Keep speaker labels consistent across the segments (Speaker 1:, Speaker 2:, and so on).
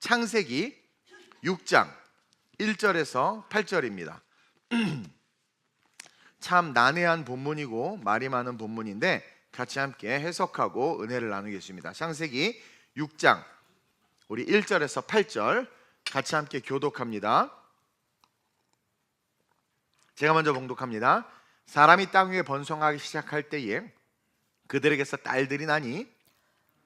Speaker 1: 창세기 6장 1절에서 8절입니다. 참 난해한 본문이고 말이 많은 본문인데 같이 함께 해석하고 은혜를 나누겠습니다. 창세기 6장 우리 1절에서 8절 같이 함께 교독합니다. 제가 먼저 봉독합니다. 사람이 땅 위에 번성하기 시작할 때에 그들에게서 딸들이 나니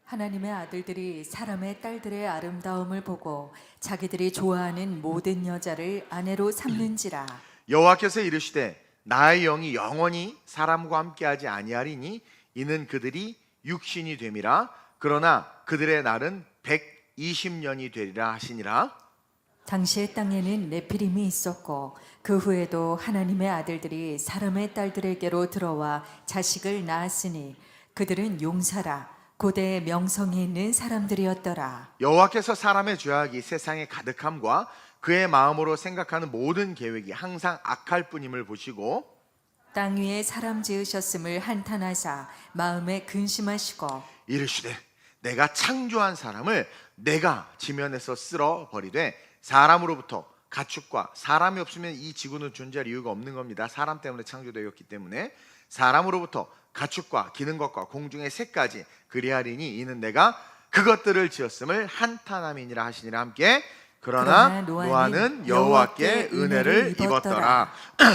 Speaker 2: 하나님의 아들들이 사람의 딸들의 아름다움을 보고 자기들이 좋아하는 모든 여자를 아내로 삼는지라.
Speaker 1: 여호와께서 이르시되 나의 영이 영원히 사람과 함께하지 아니하리니 이는 그들이 육신이 됨이라. 그러나 그들의 날은 120년이 되리라 하시니라.
Speaker 2: 당시의 땅에는 네피림이 있었고 그 후에도 하나님의 아들들이 사람의 딸들에게로 들어와 자식을 낳았으니 그들은 용사라 고대의 명성이 있는 사람들이었더라.
Speaker 1: 여호와께서 사람의 죄악이 세상에 가득함과 그의 마음으로 생각하는 모든 계획이 항상 악할 뿐임을 보시고
Speaker 2: 땅 위에 사람 지으셨음을 한탄하사 마음에 근심하시고
Speaker 1: 이르시되 내가 창조한 사람을 내가 지면에서 쓸어 버리되 사람으로부터 가축과 사람이 없으면 이 지구는 존재할 이유가 없는 겁니다. 사람 때문에 창조되었기 때문에 사람으로부터 가축과 기는 것과 공중의 새까지 그리하리니 이는 내가 그것들을 지었음을 한탄함이니라 하시니라. 함께 그러나 노아는 여호와께 은혜를 입었더라.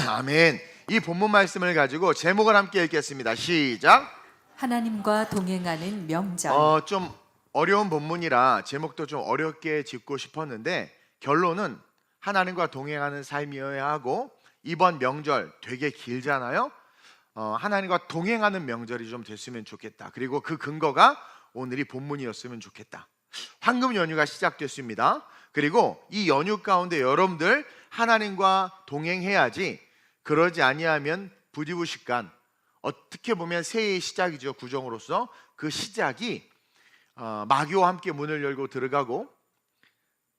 Speaker 1: 아멘. 이 본문 말씀을 가지고 제목을 함께 읽겠습니다. 시작.
Speaker 2: 하나님과 동행하는 명절.
Speaker 1: 좀 어려운 본문이라 제목도 좀 어렵게 짓고 싶었는데 결론은 하나님과 동행하는 삶이어야 하고 이번 명절 되게 길잖아요. 하나님과 동행하는 명절이 좀 됐으면 좋겠다. 그리고 그 근거가 오늘이 본문이었으면 좋겠다. 황금 연휴가 시작됐습니다. 그리고 이 연휴 가운데 여러분들 하나님과 동행해야지 그러지 아니하면 부디부식간 어떻게 보면 새해의 시작이죠. 구정으로서 그 시작이 마귀와 함께 문을 열고 들어가고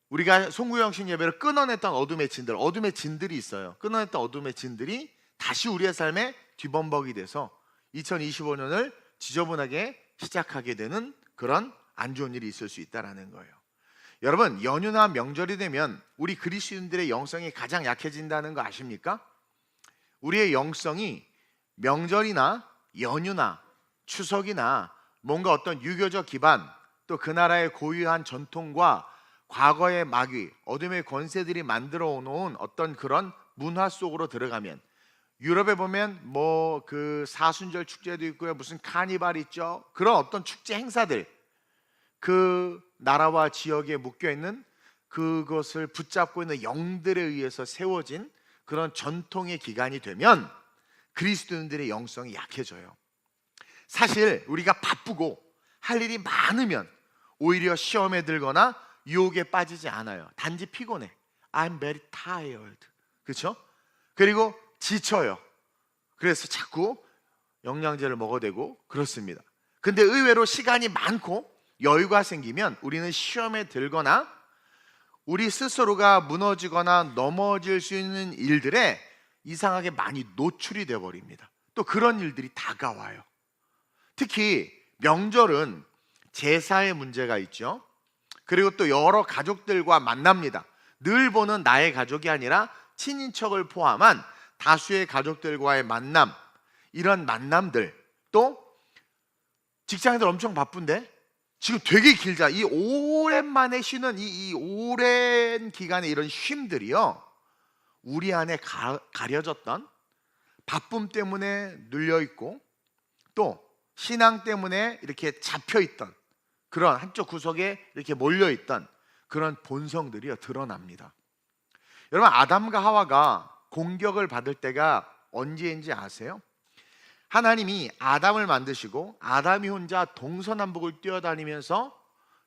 Speaker 1: 우리가 송구영신 예배를 끊어냈던 어둠의 진들이 있어요. 끊어냈던 어둠의 진들이 다시 우리의 삶에 뒤범벅이 돼서 2025년을 지저분하게 시작하게 되는 그런 안 좋은 일이 있을 수 있다는 거예요. 여러분, 연휴나 명절이 되면 우리 그리스도인들의 영성이 가장 약해진다는 거 아십니까? 우리의 영성이 명절이나 연휴나 추석이나 뭔가 어떤 유교적 기반 또 그 나라의 고유한 전통과 과거의 마귀, 어둠의 권세들이 만들어 놓은 어떤 그런 문화 속으로 들어가면 유럽에 보면 뭐 그 사순절 축제도 있고요. 무슨 카니발 있죠. 그런 어떤 축제 행사들 그 나라와 지역에 묶여 있는 그것을 붙잡고 있는 영들에 의해서 세워진 그런 전통의 기간이 되면 그리스도인들의 영성이 약해져요. 사실 우리가 바쁘고 할 일이 많으면 오히려 시험에 들거나 유혹에 빠지지 않아요. 단지 피곤해. I'm very tired. 그렇죠? 그리고 지쳐요. 그래서 자꾸 영양제를 먹어야 되고 그렇습니다. 근데 의외로 시간이 많고 여유가 생기면 우리는 시험에 들거나 우리 스스로가 무너지거나 넘어질 수 있는 일들에 이상하게 많이 노출이 되어 버립니다. 또 그런 일들이 다가와요. 특히 명절은 제사의 문제가 있죠. 그리고 또 여러 가족들과 만납니다. 늘 보는 나의 가족이 아니라 친인척을 포함한 다수의 가족들과의 만남, 이런 만남들, 또 직장인들 엄청 바쁜데 지금 되게 길자. 이 오랜만에 쉬는 이 오랜 기간의 이런 쉼들이요, 우리 안에 가려졌던 바쁨 때문에 눌려있고 또 신앙 때문에 이렇게 잡혀있던 그런 한쪽 구석에 이렇게 몰려있던 그런 본성들이 드러납니다. 여러분, 아담과 하와가 공격을 받을 때가 언제인지 아세요? 하나님이 아담을 만드시고 아담이 혼자 동서남북을 뛰어다니면서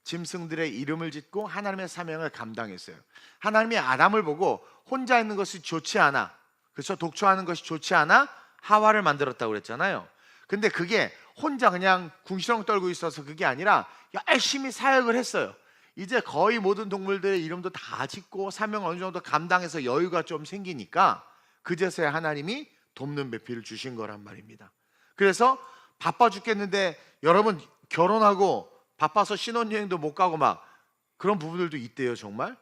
Speaker 1: 짐승들의 이름을 짓고 하나님의 사명을 감당했어요. 하나님이 아담을 보고 혼자 있는 것이 좋지 않아, 그렇죠? 독초하는 것이 좋지 않아 하와를 만들었다고 그랬잖아요. 근데 그게 혼자 그냥 궁시렁 떨고 있어서 그게 아니라 열심히 사역을 했어요. 이제 거의 모든 동물들의 이름도 다 짓고 사명을 어느 정도 감당해서 여유가 좀 생기니까 그제서야 하나님이 돕는 배필을 주신 거란 말입니다. 그래서 바빠 죽겠는데 여러분 결혼하고 바빠서 신혼여행도 못 가고 막 그런 부분들도 있대요. 정말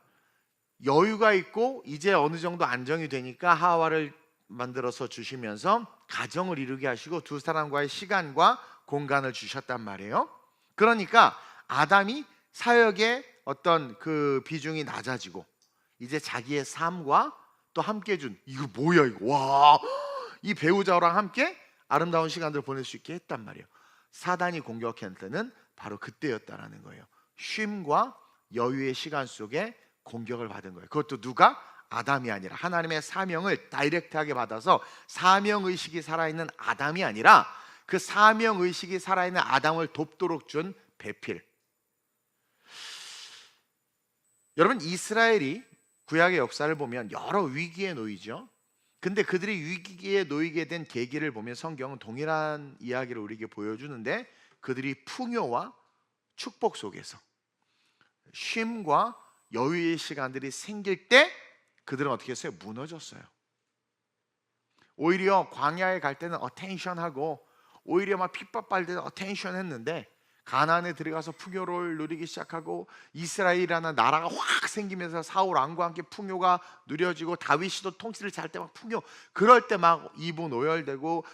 Speaker 1: 여유가 있고 이제 어느 정도 안정이 되니까 하와를 만들어서 주시면서 가정을 이루게 하시고 두 사람과의 시간과 공간을 주셨단 말이에요. 그러니까 아담이 사역의 어떤 그 비중이 낮아지고 이제 자기의 삶과 또 함께 해준 이거 뭐야 이거 와, 이 배우자랑 함께 아름다운 시간들을 보낼 수 있게 했단 말이에요. 사단이 공격할 때는 바로 그때였다라는 거예요. 쉼과 여유의 시간 속에 공격을 받은 거예요. 그것도 누가? 아담이 아니라 하나님의 사명을 다이렉트하게 받아서 사명의식이 살아있는 아담이 아니라 그 사명의식이 살아있는 아담을 돕도록 준 배필. 여러분, 이스라엘이 구약의 역사를 보면 여러 위기에 놓이죠. 근데 그들이 위기에 놓이게 된 계기를 보면 성경은 동일한 이야기를 우리에게 보여주는데 그들이 풍요와 축복 속에서 쉼과 여유의 시간들이 생길 때 그들은 어떻게 했어요? 무너졌어요. 오히려 광야에 갈 때는 어텐션하고 오히려 막 핍박받을 때는 어텐션 했는데 가나안에 들어가서 풍요를 누리기 시작하고 이스라엘이라는 나라가 확 생기면서 사울 왕과 함께 풍요가 누려지고 다윗이도 통치를 잘 때 막 풍요, 그럴 때 막 이분 오열되고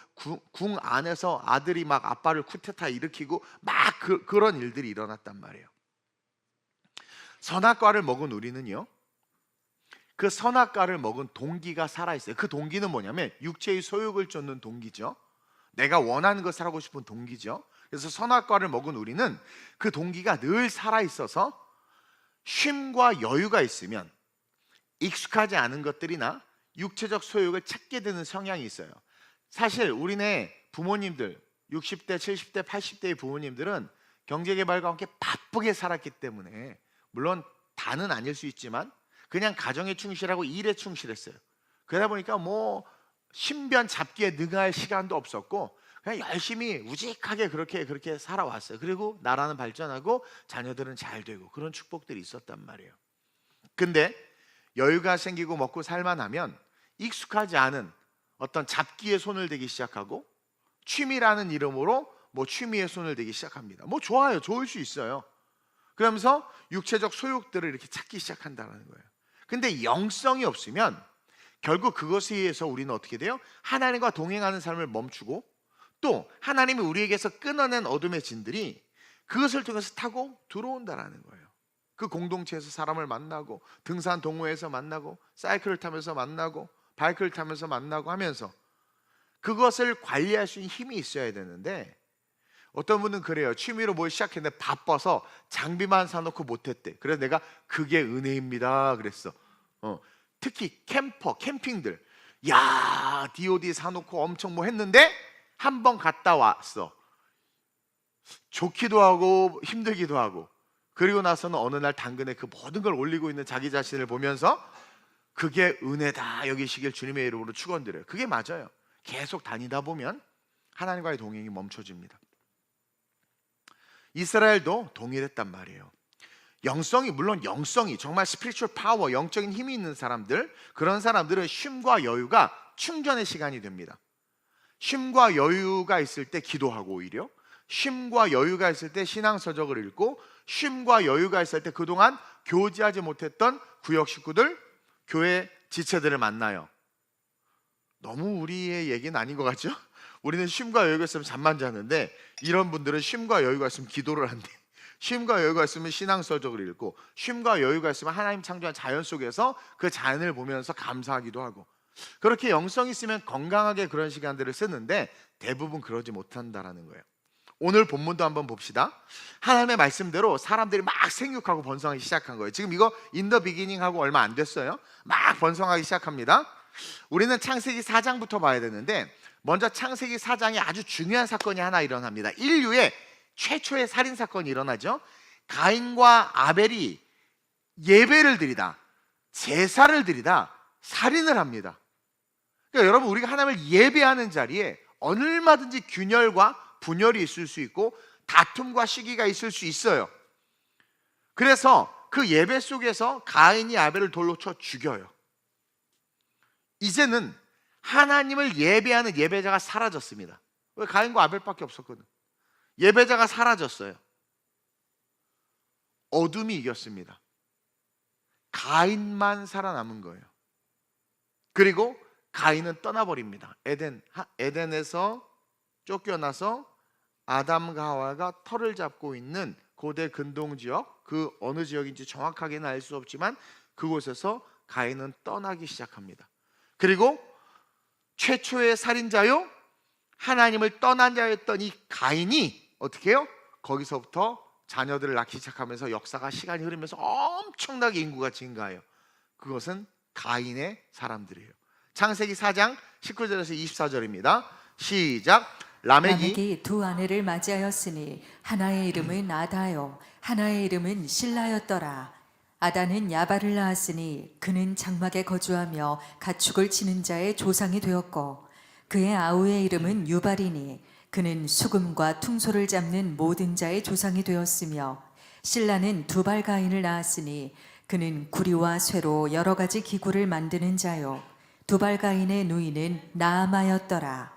Speaker 1: 궁 안에서 아들이 막 아빠를 쿠데타 일으키고 막 그런 일들이 일어났단 말이에요. 선악과를 먹은 우리는요, 그 선악과를 먹은 동기가 살아있어요. 그 동기는 뭐냐면 육체의 소욕을 쫓는 동기죠. 내가 원하는 것을 하고 싶은 동기죠. 그래서 선악과를 먹은 우리는 그 동기가 늘 살아있어서 쉼과 여유가 있으면 익숙하지 않은 것들이나 육체적 소욕을 찾게 되는 성향이 있어요. 사실 우리네 부모님들 60대, 70대, 80대의 부모님들은 경제개발과 함께 바쁘게 살았기 때문에 물론 다는 아닐 수 있지만 그냥 가정에 충실하고 일에 충실했어요. 그러다 보니까 뭐 신변 잡기에 능할 시간도 없었고 그냥 열심히 우직하게 그렇게 살아왔어요. 그리고 나라는 발전하고 자녀들은 잘 되고 그런 축복들이 있었단 말이에요. 근데 여유가 생기고 먹고 살만하면 익숙하지 않은 어떤 잡기에 손을 대기 시작하고 취미라는 이름으로 뭐 취미에 손을 대기 시작합니다. 뭐 좋아요, 좋을 수 있어요. 그러면서 육체적 소욕들을 이렇게 찾기 시작한다는 거예요. 근데 영성이 없으면 결국 그것에 의해서 우리는 어떻게 돼요? 하나님과 동행하는 삶을 멈추고 또 하나님이 우리에게서 끊어낸 어둠의 진들이 그것을 통해서 타고 들어온다라는 거예요. 그 공동체에서 사람을 만나고 등산 동호회에서 만나고 사이클을 타면서 만나고 바이크를 타면서 만나고 하면서 그것을 관리할 수 있는 힘이 있어야 되는데 어떤 분은 그래요. 취미로 뭘 시작했는데 바빠서 장비만 사놓고 못했대. 그래서 내가 그게 은혜입니다 그랬어. 특히 캠핑들 야 DOD 사놓고 엄청 뭐 했는데 한 번 갔다 왔어. 좋기도 하고 힘들기도 하고 그리고 나서는 어느 날 당근에 그 모든 걸 올리고 있는 자기 자신을 보면서 그게 은혜다 여기시길 주님의 이름으로 축원드려요. 그게 맞아요. 계속 다니다 보면 하나님과의 동행이 멈춰집니다. 이스라엘도 동일했단 말이에요. 영성이 물론 영성이 정말 스피리추얼 파워 영적인 힘이 있는 사람들 그런 사람들은 쉼과 여유가 충전의 시간이 됩니다. 쉼과 여유가 있을 때 기도하고 오히려 쉼과 여유가 있을 때 신앙서적을 읽고 쉼과 여유가 있을 때 그동안 교제하지 못했던 구역 식구들 교회 지체들을 만나요. 너무 우리의 얘기는 아닌 것 같죠? 우리는 쉼과 여유가 있으면 잠만 자는데 이런 분들은 쉼과 여유가 있으면 기도를 한대. 쉼과 여유가 있으면 신앙서적을 읽고 쉼과 여유가 있으면 하나님 창조한 자연 속에서 그 자연을 보면서 감사하기도 하고 그렇게 영성이 있으면 건강하게 그런 시간들을 쓰는데 대부분 그러지 못한다라는 거예요. 오늘 본문도 한번 봅시다. 하나님의 말씀대로 사람들이 막 생육하고 번성하기 시작한 거예요. 지금 이거 인더 비기닝 하고 얼마 안 됐어요. 막 번성하기 시작합니다. 우리는 창세기 4장부터 봐야 되는데 먼저 창세기 4장에 아주 중요한 사건이 하나 일어납니다. 인류의 최초의 살인 사건이 일어나죠. 가인과 아벨이 예배를 드리다 제사를 드리다 살인을 합니다. 그러니까 여러분 우리가 하나님을 예배하는 자리에 얼마든지 균열과 분열이 있을 수 있고 다툼과 시기가 있을 수 있어요. 그래서 그 예배 속에서 가인이 아벨을 돌로 쳐 죽여요. 이제는 하나님을 예배하는 예배자가 사라졌습니다. 왜? 가인과 아벨밖에 없었거든. 예배자가 사라졌어요. 어둠이 이겼습니다. 가인만 살아남은 거예요. 그리고 가인은 떠나버립니다. 에덴에서 쫓겨나서 아담과 하와가 터를 잡고 있는 고대 근동 지역, 그 어느 지역인지 정확하게는 알 수 없지만 그곳에서 가인은 떠나기 시작합니다. 그리고 최초의 살인자요, 하나님을 떠난 자였던 이 가인이 어떻게 해요? 거기서부터 자녀들을 낳기 시작하면서 역사가 시간이 흐르면서 엄청나게 인구가 증가해요. 그것은 가인의 사람들이에요. 창세기 4장 19절에서 24절입니다. 시작.
Speaker 2: 라멕이 두 아내를 맞이하였으니 하나의 이름은 아다요 하나의 이름은 실라였더라. 아다는 야발을 낳았으니 그는 장막에 거주하며 가축을 치는 자의 조상이 되었고, 그의 아우의 이름은 유발이니 그는 수금과 퉁소를 잡는 모든 자의 조상이 되었으며, 실라는 두발 가인을 낳았으니 그는 구리와 쇠로 여러 가지 기구를 만드는 자요 두발 가인의 누이는 나아마였더라.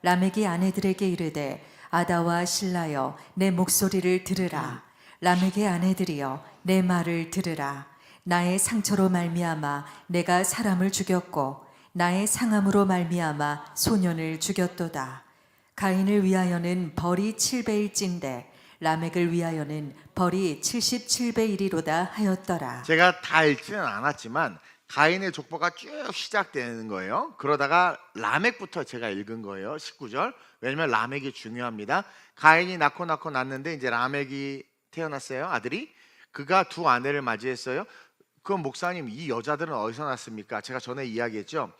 Speaker 2: 라멕이 아내들에게 이르되 아다와 실라여 내 목소리를 들으라. 라멕의 아내들이여 내 말을 들으라. 나의 상처로 말미암아 내가 사람을 죽였고 나의 상함으로 말미암아 소년을 죽였도다. 가인을 위하여는 벌이 7배일진데 라멕을 위하여는 벌이 77배이리로다 하였더라.
Speaker 1: 제가 다 읽지는 않았지만 가인의 족보가 쭉 시작되는 거예요. 그러다가 라멕부터 제가 읽은 거예요. 19절. 왜냐면 라멕이 중요합니다. 가인이 낳고 낳는데 이제 라멕이 태어났어요. 아들이. 그가 두 아내를 맞이했어요. 그럼 목사님, 이 여자들은 어디서 났습니까? 제가 전에 이야기했죠.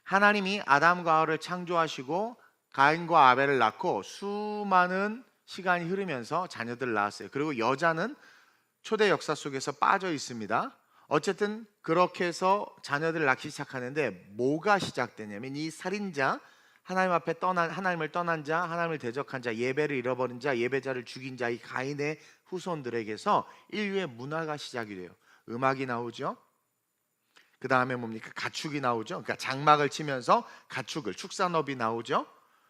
Speaker 1: 하나님이 아담과 하와를 창조하시고 가인과 아벨을 낳고 수많은 시간이 흐르면서 자녀들을 낳았어요. 그리고 여자는 초대 역사 속에서 빠져 있습니다. 어쨌든 그렇게 해서 자녀들을 낳기 시작하는데 뭐가 시작되냐면 이 살인자, 하나님 앞에 하나님을 떠난 자, 하나님을 대적한 자, 예배를 잃어버린 자, 예배자를 죽인 자, 이 가인의 후손들에게서 인류의 문화가 시작이 돼요. 음악이 나오죠. 그 다음에 뭡니까? 가축이 나오죠. 그러니까 장막을 치면서 가축을, 축산업이 나오죠.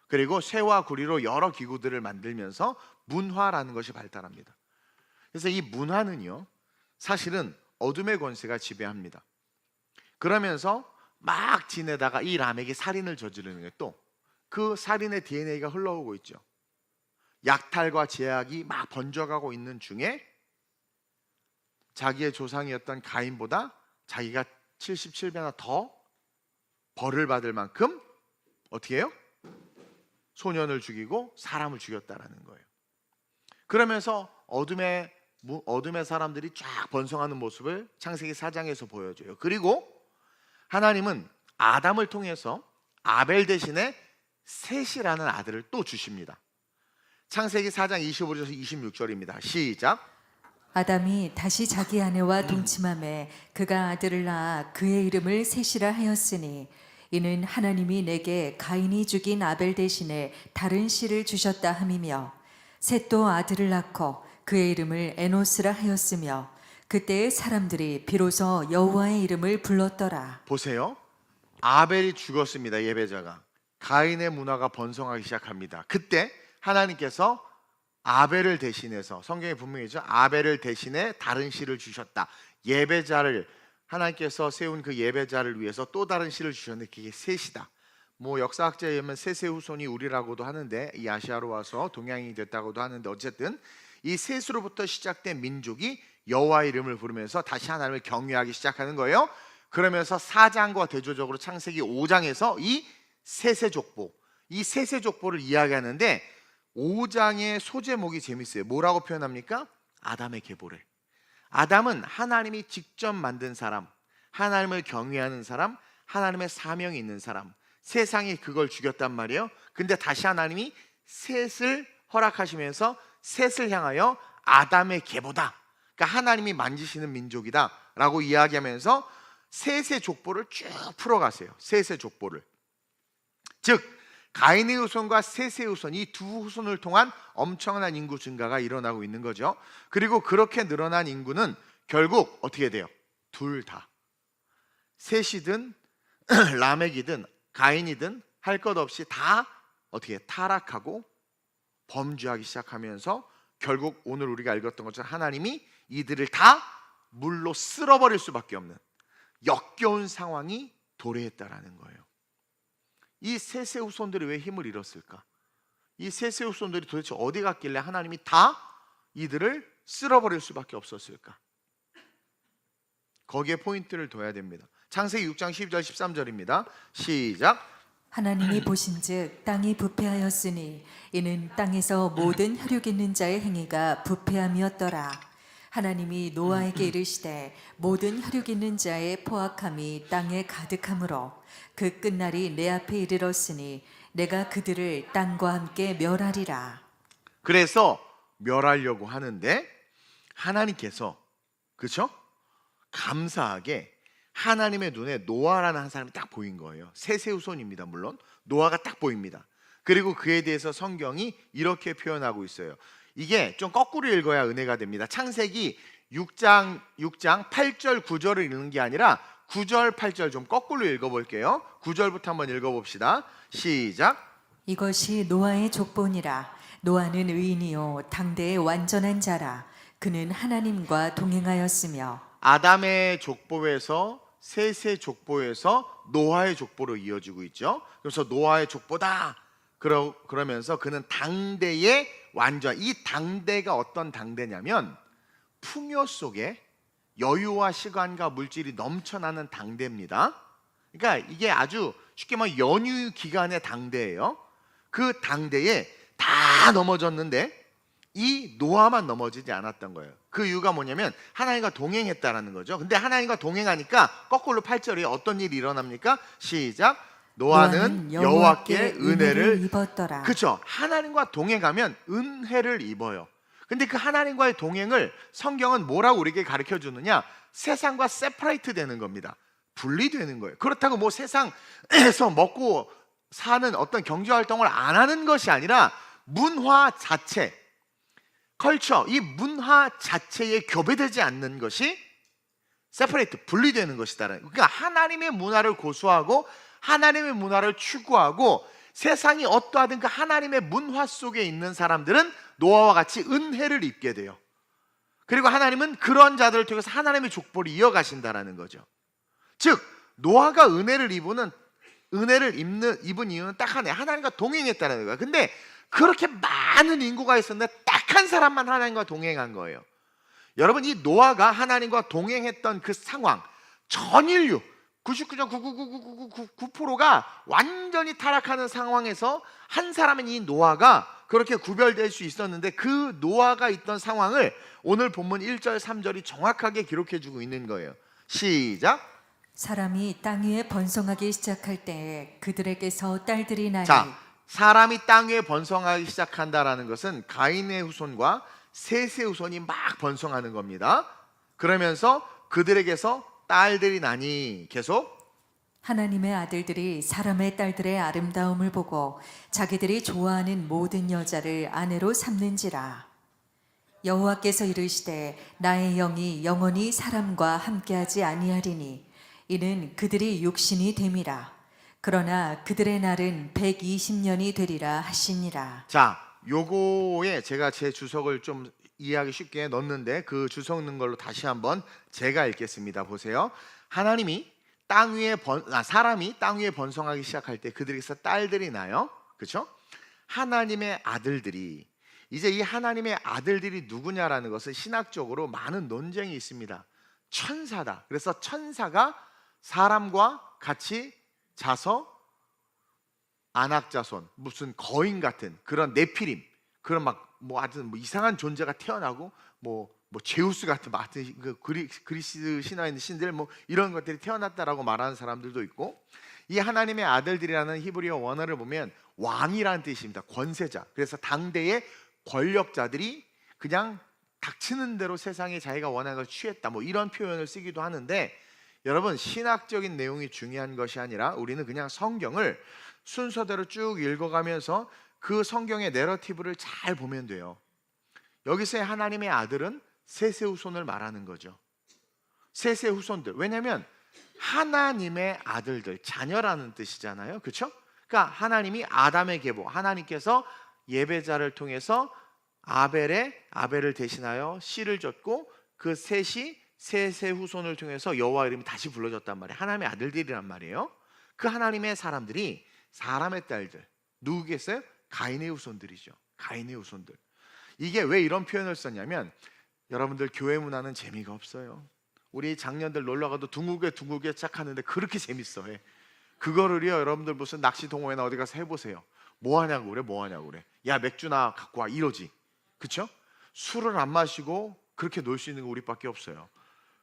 Speaker 1: 그리고 쇠와 구리로 여러 기구들을 만들면서 문화라는 것이 발달합니다. 그래서 이 문화는요, 사실은 어둠의 권세가 지배합니다. 그러면서 막 지내다가 이 라멕이 살인을 저지르는 거예요. 또 그 살인의 DNA가 흘러오고 있죠. 약탈과 제약이 막 번져가고 있는 중에 자기의 조상이었던 가인보다 자기가 77배나 더 벌을 받을 만큼 어떻게 해요? 소년을 죽이고 사람을 죽였다라는 거예요. 그러면서 어둠의 사람들이 쫙 번성하는 모습을 창세기 4장에서 보여줘요. 그리고 하나님은 아담을 통해서 아벨 대신에 셋이라는 아들을 또 주십니다. 창세기 4장 25절에서 26절입니다. 시작.
Speaker 2: 아담이 다시 자기 아내와 동침함에 그가 아들을 낳아 그의 이름을 셋이라 하였으니 이는 하나님이 내게 가인이 죽인 아벨 대신에 다른 씨를 주셨다 함이며, 셋도 아들을 낳고 그의 이름을 에노스라 하였으며 그때의 사람들이 비로소 여호와의 이름을 불렀더라.
Speaker 1: 보세요. 아벨이 죽었습니다. 예배자가. 가인의 문화가 번성하기 시작합니다. 그때 하나님께서 아벨을 대신해서, 성경에 분명히 있죠. 아벨을 대신해 다른 씨를 주셨다. 예배자를, 하나님께서 세운 그 예배자를 위해서 또 다른 씨를 주셨는데 그게 셋이다. 뭐 역사학자에 의하면 셋의 후손이 우리라고도 하는데, 이 아시아로 와서 동양인이 됐다고도 하는데, 어쨌든 이 셋으로부터 시작된 민족이 여호와의 이름을 부르면서 다시 하나님을 경외하기 시작하는 거예요. 그러면서 4장과 대조적으로 창세기 5장에서 이 셋의 족보, 이 셋의 족보를 이야기하는데 5장의 소제목이 재밌어요. 뭐라고 표현합니까? 아담의 계보래. 아담은 하나님이 직접 만든 사람, 하나님을 경외하는 사람, 하나님의 사명이 있는 사람. 세상이 그걸 죽였단 말이에요. 근데 다시 하나님이 셋을 허락하시면서 셋을 향하여 아담의 계보다, 그러니까 하나님이 만지시는 민족이다 라고 이야기하면서 셋의 족보를 쭉 풀어가세요. 셋의 족보를. 즉 가인의 후손과 셋의 후손, 이 두 후손을 통한 엄청난 인구 증가가 일어나고 있는 거죠. 그리고 그렇게 늘어난 인구는 결국 어떻게 돼요? 둘 다, 셋이든 라멕이든 가인이든 할 것 없이 다 어떻게 타락하고 범죄하기 시작하면서 결국 오늘 우리가 읽었던 것처럼 하나님이 이들을 다 물로 쓸어버릴 수밖에 없는 역겨운 상황이 도래했다라는 거예요. 이 셋의 후손들이 왜 힘을 잃었을까? 이 셋의 후손들이 도대체 어디 갔길래 하나님이 다 이들을 쓸어버릴 수밖에 없었을까? 거기에 포인트를 둬야 됩니다. 창세기 6장 12절 13절입니다. 시작.
Speaker 2: 하나님이 보신즉 땅이 부패하였으니 이는 땅에서 모든 혈육 있는 자의 행위가 부패함이었더라. 하나님이 노아에게 이르시되 모든 혈육 있는 자의 포악함이 땅에 가득하므로 그 끝날이 내 앞에 이르렀으니 내가 그들을 땅과 함께 멸하리라.
Speaker 1: 그래서 멸하려고 하는데 하나님께서, 그렇죠? 감사하게 하나님의 눈에 노아라는 한 사람이 딱 보인 거예요. 셋의 후손입니다. 물론 노아가 딱 보입니다. 그리고 그에 대해서 성경이 이렇게 표현하고 있어요. 이게 좀 거꾸로 읽어야 은혜가 됩니다. 창세기 6장 8절 9절을 읽는 게 아니라 9절 8절 좀 거꾸로 읽어볼게요. 9절부터 한번 읽어봅시다. 시작.
Speaker 2: 이것이 노아의 족본이라. 노아는 의인이요 당대의 완전한 자라. 그는 하나님과 동행하였으며.
Speaker 1: 아담의 족보에서 셋의 족보에서 노아의 족보로 이어지고 있죠. 그래서 노아의 족보다 그러면서 그는 당대의 완전, 이 당대가 어떤 당대냐면 풍요 속에 여유와 시간과 물질이 넘쳐나는 당대입니다. 그러니까 이게 아주 쉽게 말하면 연휴 기간의 당대예요. 그 당대에 다 넘어졌는데 이 노아만 넘어지지 않았던 거예요. 그 이유가 뭐냐면 하나님과 동행했다라는 거죠. 근데 하나님과 동행하니까 거꾸로 8절에 어떤 일이 일어납니까? 시작. 노아는 여호와께 은혜를
Speaker 2: 입었더라.
Speaker 1: 그렇죠. 하나님과 동행하면 은혜를 입어요. 근데 그 하나님과의 동행을 성경은 뭐라고 우리에게 가르쳐 주느냐? 세상과 세퍼레이트 되는 겁니다. 분리되는 거예요. 그렇다고 뭐 세상에서 먹고 사는 어떤 경제 활동을 안 하는 것이 아니라 문화 자체, 컬처, 이 문화 자체에 교배되지 않는 것이 세퍼레이트, 분리되는 것이다라는. 그러니까 하나님의 문화를 고수하고 하나님의 문화를 추구하고 세상이 어떠하든 그 하나님의 문화 속에 있는 사람들은 노아와 같이 은혜를 입게 돼요. 그리고 하나님은 그런 자들을 통해서 하나님의 족보를 이어가신다라는 거죠. 즉 노아가 은혜를 입은 이유는 딱 하나예요. 하나님과 동행했다는 거예요. 근데 그렇게 많은 인구가 있었는데 딱 한 사람만 하나님과 동행한 거예요. 여러분, 이 노아가 하나님과 동행했던 그 상황, 전 인류 99.99999%가 완전히 타락하는 상황에서 한 사람인 이 노아가 그렇게 구별될 수 있었는데, 그 노아가 있던 상황을 오늘 본문 1절 3절이 정확하게 기록해 주고 있는 거예요. 시작.
Speaker 2: 사람이 땅 위에 번성하기 시작할 때에 그들에게서 딸들이 나니.
Speaker 1: 자, 사람이 땅 위에 번성하기 시작한다라는 것은 가인의 후손과 셋의 후손이 막 번성하는 겁니다. 그러면서 그들에게서 딸들이 나니, 계속.
Speaker 2: 하나님의 아들들이 사람의 딸들의 아름다움을 보고 자기들이 좋아하는 모든 여자를 아내로 삼는지라. 여호와께서 이르시되 나의 영이 영원히 사람과 함께하지 아니하리니 이는 그들이 육신이 됨이라. 그러나 그들의 날은 120년이 되리라 하시니라.
Speaker 1: 자, 요거에 제가 제 주석을 좀 이해하기 쉽게 넣었는데 그 주석 넣은 걸로 다시 한번 제가 읽겠습니다. 보세요. 하나님이 사람이 땅 위에 번성하기 시작할 때 그들에게서 딸들이 나요. 그렇죠? 하나님의 아들들이, 이제 이 하나님의 아들들이 누구냐라는 것은 신학적으로 많은 논쟁이 있습니다. 천사다. 그래서 천사가 사람과 같이 자서 아낙자손, 무슨 거인 같은 그런 네피림, 그런 하여튼 이상한 존재가 태어나고 제우스 같은 하여튼 그 그리스 신화에 있는 신들 이런 것들이 태어났다라고 말하는 사람들도 있고, 이 하나님의 아들들이라는 히브리어 원어를 보면 왕이라는 뜻입니다. 권세자. 그래서 당대의 권력자들이 그냥 닥치는 대로 세상에 자기가 원하는 걸 취했다, 이런 표현을 쓰기도 하는데, 여러분, 신학적인 내용이 중요한 것이 아니라 우리는 그냥 성경을 순서대로 쭉 읽어가면서 그 성경의 내러티브를 잘 보면 돼요. 여기서의 하나님의 아들은 셋의 후손을 말하는 거죠. 셋의 후손들. 왜냐하면 하나님의 아들들, 자녀라는 뜻이잖아요. 그렇죠? 그러니까 하나님이 아담의 계보, 하나님께서 예배자를 통해서 아벨을 대신하여 씨를 줬고, 그 셋이 셋의 후손을 통해서 여호와 이름이 다시 불러졌단 말이에요. 하나님의 아들들이란 말이에요. 그 하나님의 사람들이 사람의 딸들 누구겠어요? 가인의 후손들이죠. 가인의 후손들. 이게 왜 이런 표현을 썼냐면 여러분들 교회 문화는 재미가 없어요. 우리 작년들 놀러가도 둥글게 시작하는데 그렇게 재밌어 해. 그거를요 여러분들 무슨 낚시 동호회나 어디 가서 해보세요. 뭐 하냐고 그래. 야 맥주나 갖고 와 이러지. 그쵸? 술을 안 마시고 그렇게 놀 수 있는 거 우리밖에 없어요.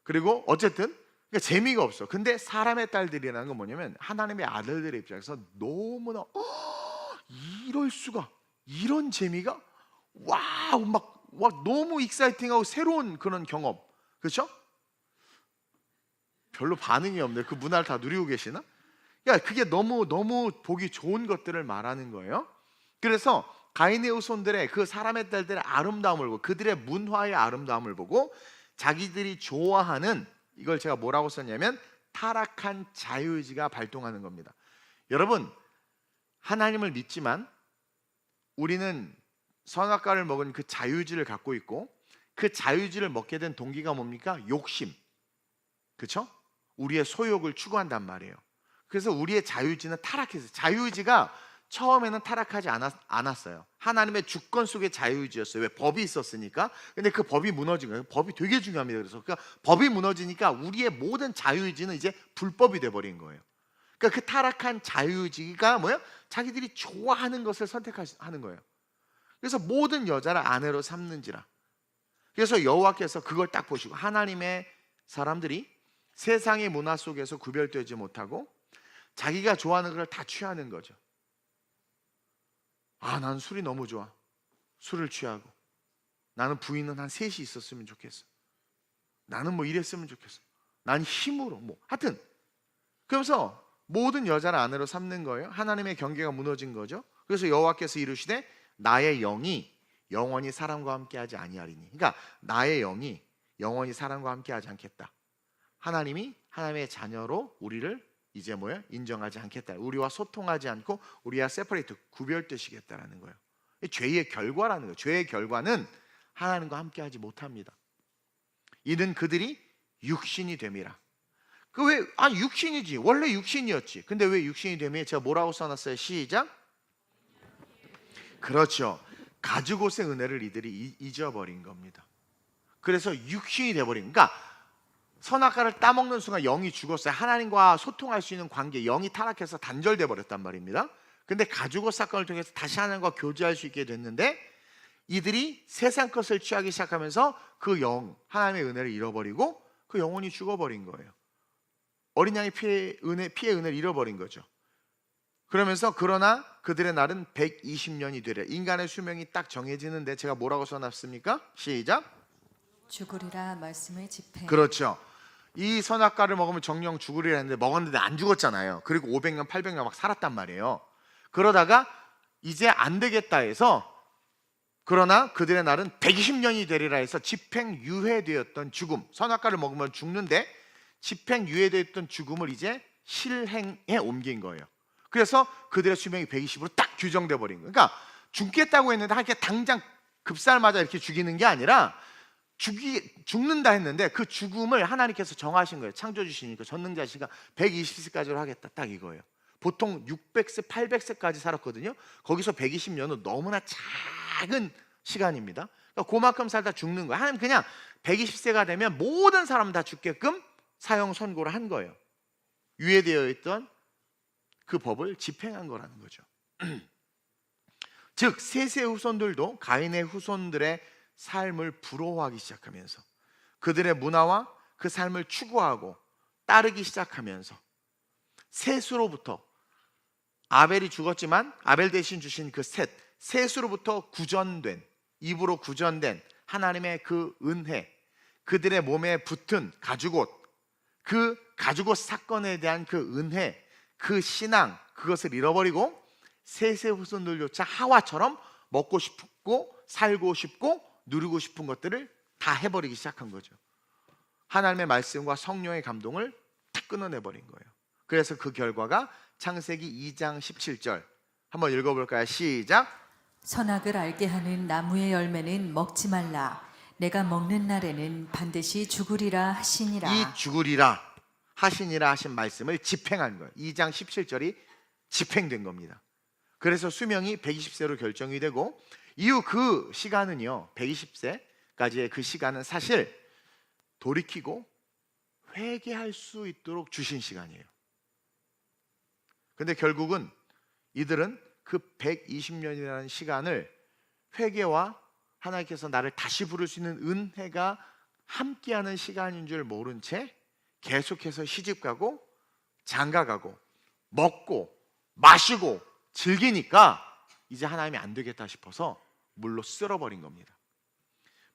Speaker 1: 그리고 어쨌든 그러니까 재미가 없어. 근데 사람의 딸들이라는 건 뭐냐면 하나님의 아들들의 입장에서 너무나 이럴 수가, 이런 재미가 와우 막 너무 익사이팅하고 새로운 그런 경험. 그렇죠? 별로 반응이 없네. 그 문화를 다 누리고 계시나? 야, 그게 너무 보기 좋은 것들을 말하는 거예요. 그래서 가인의 후손들의 그 사람의 딸들의 아름다움을 보고 그들의 문화의 아름다움을 보고 자기들이 좋아하는 이걸 제가 뭐라고 썼냐면 타락한 자유의지가 발동하는 겁니다. 여러분 하나님을 믿지만 우리는 선악과를 먹은 그 자유의지를 갖고 있고 그 자유의지를 먹게 된 동기가 뭡니까? 욕심. 그렇죠? 우리의 소욕을 추구한단 말이에요. 그래서 우리의 자유의지는 타락했어요. 자유의지가 처음에는 타락하지 않았어요. 하나님의 주권 속의 자유의지였어요. 왜? 법이 있었으니까. 근데 그 법이 무너진 거예요. 법이 되게 중요합니다. 그래서 그러니까 법이 무너지니까 우리의 모든 자유의지는 이제 불법이 돼버린 거예요. 그러니까 그 타락한 자유의지가 뭐예요? 자기들이 좋아하는 것을 선택하는 거예요. 그래서 모든 여자를 아내로 삼는지라. 그래서 여호와께서 그걸 딱 보시고 하나님의 사람들이 세상의 문화 속에서 구별되지 못하고 자기가 좋아하는 걸 다 취하는 거죠. 아, 난 술이 너무 좋아. 술을 취하고. 나는 부인은 한 셋이 있었으면 좋겠어. 나는 뭐 이랬으면 좋겠어. 난 힘으로 뭐 하여튼 그러면서 모든 여자를 아내로 삼는 거예요. 하나님의 경계가 무너진 거죠. 그래서 여호와께서 이르시되 나의 영이 영원히 사람과 함께하지 아니하리니. 그러니까 나의 영이 영원히 사람과 함께하지 않겠다. 하나님이 하나님의 자녀로 우리를 이제 뭐야? 인정하지 않겠다. 우리와 소통하지 않고 우리와 세퍼레이트 구별되시겠다라는 거예요. 죄의 결과라는 거예요. 죄의 결과는 하나님과 함께하지 못합니다. 이는 그들이 육신이 됨이라. 그 왜? 아 육신이지. 원래 육신이었지. 근데 왜 육신이 되면 제가 뭐라고 써놨어요? 시작. 그렇죠. 가죽옷의 은혜를 이들이 잊어버린 겁니다. 그래서 육신이 돼버린. 그러니까 선악과를 따먹는 순간 영이 죽었어요. 하나님과 소통할 수 있는 관계, 영이 타락해서 단절돼 버렸단 말입니다. 근데 가죽옷 사건을 통해서 다시 하나님과 교제할 수 있게 됐는데 이들이 세상 것을 취하기 시작하면서 그 영, 하나님의 은혜를 잃어버리고 그 영혼이 죽어버린 거예요. 어린 양의 피의 은혜를 잃어버린 거죠. 그러면서 그러나 그들의 날은 120년이 되려. 인간의 수명이 딱 정해지는데 제가 뭐라고 써놨습니까? 시작.
Speaker 2: 죽으리라 말씀을 집행.
Speaker 1: 그렇죠. 이 선악과를 먹으면 정령 죽으리라 했는데 먹었는데 안 죽었잖아요. 그리고 500년 800년 막 살았단 말이에요. 그러다가 이제 안 되겠다 해서 그러나 그들의 날은 120년이 되리라 해서 집행유예되었던 죽음, 선악과를 먹으면 죽는데 집행유예되었던 죽음을 이제 실행에 옮긴 거예요. 그래서 그들의 수명이 120으로 딱 규정돼 버린 거예요. 그러니까 죽겠다고 했는데 이렇게 당장 급살맞아 이렇게 죽이는 게 아니라 죽는다 했는데 그 죽음을 하나님께서 정하신 거예요. 창조주시니까 전능자시가 120세까지로 하겠다 딱 이거예요. 보통 600세 800세까지 살았거든요. 거기서 120년은 너무나 작은 시간입니다. 그러니까 그만큼 살다 죽는 거예요. 하나님 그냥 120세가 되면 모든 사람 다 죽게끔 사형 선고를 한 거예요. 유예되어 있던 그 법을 집행한 거라는 거죠. 즉 셋의 후손들도 가인의 후손들의 삶을 부러워하기 시작하면서 그들의 문화와 그 삶을 추구하고 따르기 시작하면서 셋으로부터 아벨이 죽었지만 아벨 대신 주신 그 셋으로부터 구전된, 입으로 구전된 하나님의 그 은혜, 그들의 몸에 붙은 가죽옷, 그 가죽옷 사건에 대한 그 은혜, 그 신앙, 그것을 잃어버리고 셋의 후손들조차 하와처럼 먹고 싶고 살고 싶고 누리고 싶은 것들을 다 해버리기 시작한 거죠. 하나님의 말씀과 성령의 감동을 탁 끊어내버린 거예요. 그래서 그 결과가 창세기 2장 17절 한번 읽어볼까요? 시작.
Speaker 2: 선악을 알게 하는 나무의 열매는 먹지 말라. 내가 먹는 날에는 반드시 죽으리라 하시니라.
Speaker 1: 이 죽으리라 하시니라 하신 말씀을 집행한 거예요. 2장 17절이 집행된 겁니다. 그래서 수명이 120세로 결정이 되고, 이후 그 시간은요, 120세까지의 그 시간은 사실 돌이키고 회개할 수 있도록 주신 시간이에요. 근데 결국은 이들은 그 120년이라는 시간을 회개와 하나님께서 나를 다시 부를 수 있는 은혜가 함께하는 시간인 줄 모른 채 계속해서 시집가고 장가가고 먹고 마시고 즐기니까 이제 하나님이 안 되겠다 싶어서 물로 쓸어버린 겁니다.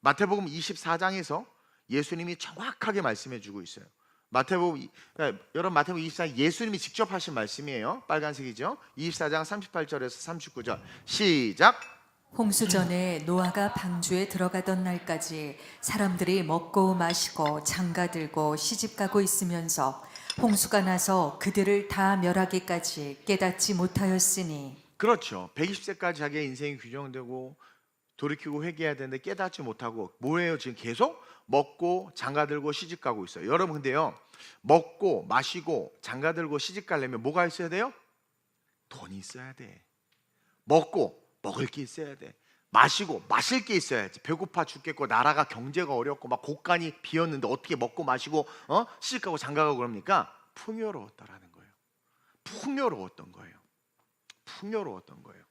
Speaker 1: 마태복음 24장에서 예수님이 정확하게 말씀해 주고 있어요. 여러분, 마태복음 24장 예수님이 직접 하신 말씀이에요. 빨간색이죠. 24장 38절에서 39절 시작.
Speaker 2: 홍수 전에 노아가 방주에 들어가던 날까지 사람들이 먹고 마시고 장가들고 시집가고 있으면서 홍수가 나서 그들을 다 멸하기까지 깨닫지 못하였으니.
Speaker 1: 그렇죠. 120세까지 자기의 인생이 규정되고 돌이키고 회개해야 되는데 깨닫지 못하고 뭐예요? 지금 계속 먹고 장가들고 시집가고 있어요. 여러분, 근데요, 먹고 마시고 장가들고 시집가려면 뭐가 있어야 돼요? 돈이 있어야 돼. 먹고 먹을 게 있어야 돼. 마시고 마실 게 있어야지. 배고파 죽겠고 나라가 경제가 어렵고 막 곳간이 비었는데 어떻게 먹고 마시고 시집가고 장가가고 그럽니까? 풍요로웠다라는 거예요. 풍요로웠던 거예요. 풍요로웠던 거예요.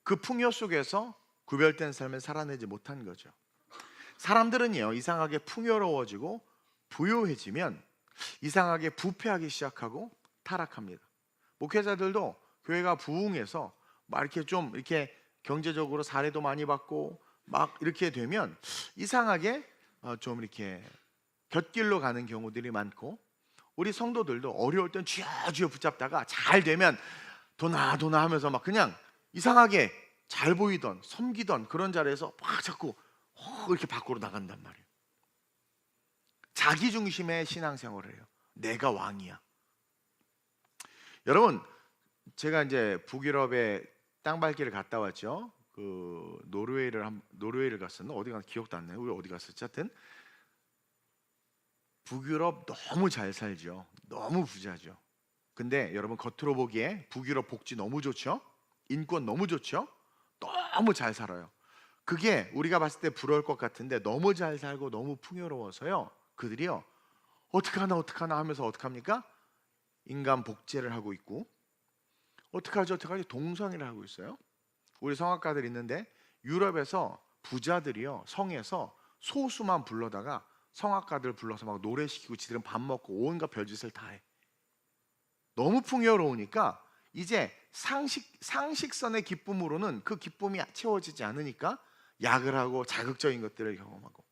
Speaker 1: 그 풍요 속에서 구별된 삶을 살아내지 못한 거죠. 사람들은요, 이상하게 풍요로워지고 부유해지면 이상하게 부패하기 시작하고 타락합니다. 목회자들도 교회가 부흥해서 막 이렇게 좀 이렇게 경제적으로 사례도 많이 받고 막 이렇게 되면 이상하게 좀 이렇게 곁길로 가는 경우들이 많고, 우리 성도들도 어려울 땐 쥐어쥐어 붙잡다가 잘 되면 도나 하면서 막 그냥 이상하게 잘 보이던 섬기던 그런 자리에서 막 자꾸 이렇게 밖으로 나간단 말이에요. 자기 중심의 신앙생활을 해요. 내가 왕이야. 여러분, 제가 이제 북유럽에 땅밟기를 갔다 왔죠. 그 노르웨이를 갔었나 어디 갔나 기억도 안 나요. 우리 어디 갔었지? 하여튼 북유럽 너무 잘 살죠. 너무 부자죠. 근데 여러분, 겉으로 보기에 북유럽 복지 너무 좋죠. 인권 너무 좋죠. 너무 잘 살아요. 그게 우리가 봤을 때 부러울 것 같은데 너무 잘 살고 너무 풍요로워서요, 그들이요 어떡하나 하면서 어떡합니까? 인간 복제를 하고 있고, 어떡하지 동성애를 하고 있어요. 우리 성악가들 있는데 유럽에서 부자들이요 성에서 소수만 불러다가 성악가들 불러서 막 노래시키고 지들은 밥 먹고 온갖 별짓을 다 해. 너무 풍요로우니까 이제 상식선의 기쁨으로는 그 기쁨이 채워지지 않으니까 약을 하고 자극적인 것들을 경험하고,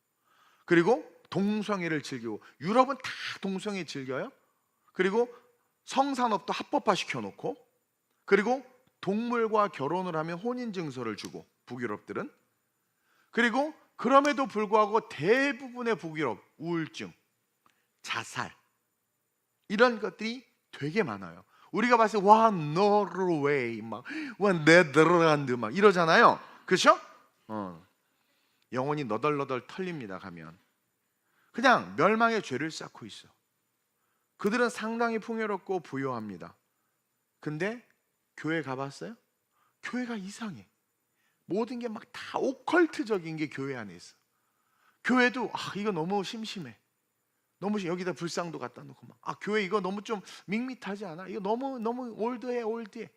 Speaker 1: 그리고 동성애를 즐기고, 유럽은 다 동성애 즐겨요. 그리고 성산업도 합법화 시켜놓고, 그리고 동물과 결혼을 하면 혼인증서를 주고, 북유럽들은. 그리고 그럼에도 불구하고 대부분의 북유럽 우울증, 자살 이런 것들이 되게 많아요. 우리가 봤을 때 와 노르웨이 와 네덜란드 막 이러잖아요. 그렇죠? 영혼이 너덜너덜 털립니다. 가면 그냥 멸망의 죄를 쌓고 있어. 그들은 상당히 풍요롭고 부유합니다. 근데 교회 가봤어요? 교회가 이상해. 모든 게 막 다 오컬트적인 게 교회 안에 있어. 교회도 이거 너무 심심해. 너무 여기다 불상도 갖다 놓고 막 교회 이거 너무 좀 밋밋하지 않아? 이거 너무 올드해.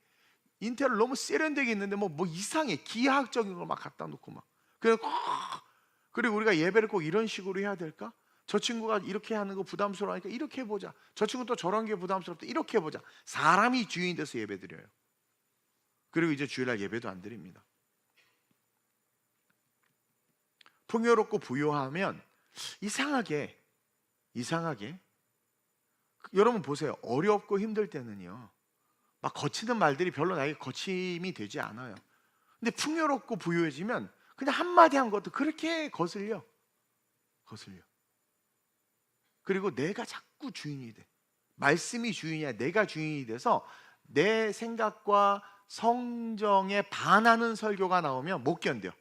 Speaker 1: 인테리어 너무 세련되게 있는데 뭐 이상해. 기하학적인 걸 막 갖다 놓고 막. 그리고 우리가 예배를 꼭 이런 식으로 해야 될까? 저 친구가 이렇게 하는 거 부담스러우니까 이렇게 해보자. 저 친구 또 저런 게 부담스럽다. 이렇게 해보자. 사람이 주인이 돼서 예배 드려요. 그리고 이제 주일날 예배도 안 드립니다. 풍요롭고 부유하면 이상하게 여러분 보세요. 어렵고 힘들 때는요 막 거치는 말들이 별로 나에게 거침이 되지 않아요. 근데 풍요롭고 부유해지면 그냥 한마디 한 것도 그렇게 거슬려. 그리고 내가 자꾸 주인이 돼. 말씀이 주인이야. 내가 주인이 돼서 내 생각과 성정에 반하는 설교가 나오면 못 견뎌.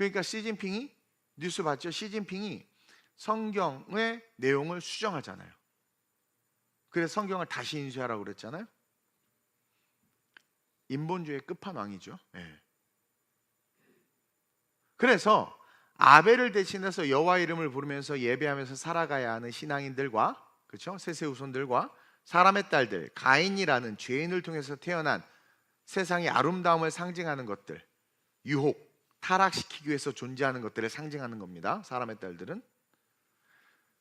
Speaker 1: 그러니까 시진핑이 뉴스 봤죠? 시진핑이 성경의 내용을 수정하잖아요. 그래서 성경을 다시 인쇄하라고 그랬잖아요. 인본주의의 끝판왕이죠. 예. 그래서 아벨을 대신해서 여호와 이름을 부르면서 예배하면서 살아가야 하는 신앙인들과, 그렇죠? 셋의 후손들과 사람의 딸들, 가인이라는 죄인을 통해서 태어난 세상의 아름다움을 상징하는 것들, 유혹, 타락시키기 위해서 존재하는 것들을 상징하는 겁니다. 사람의 딸들은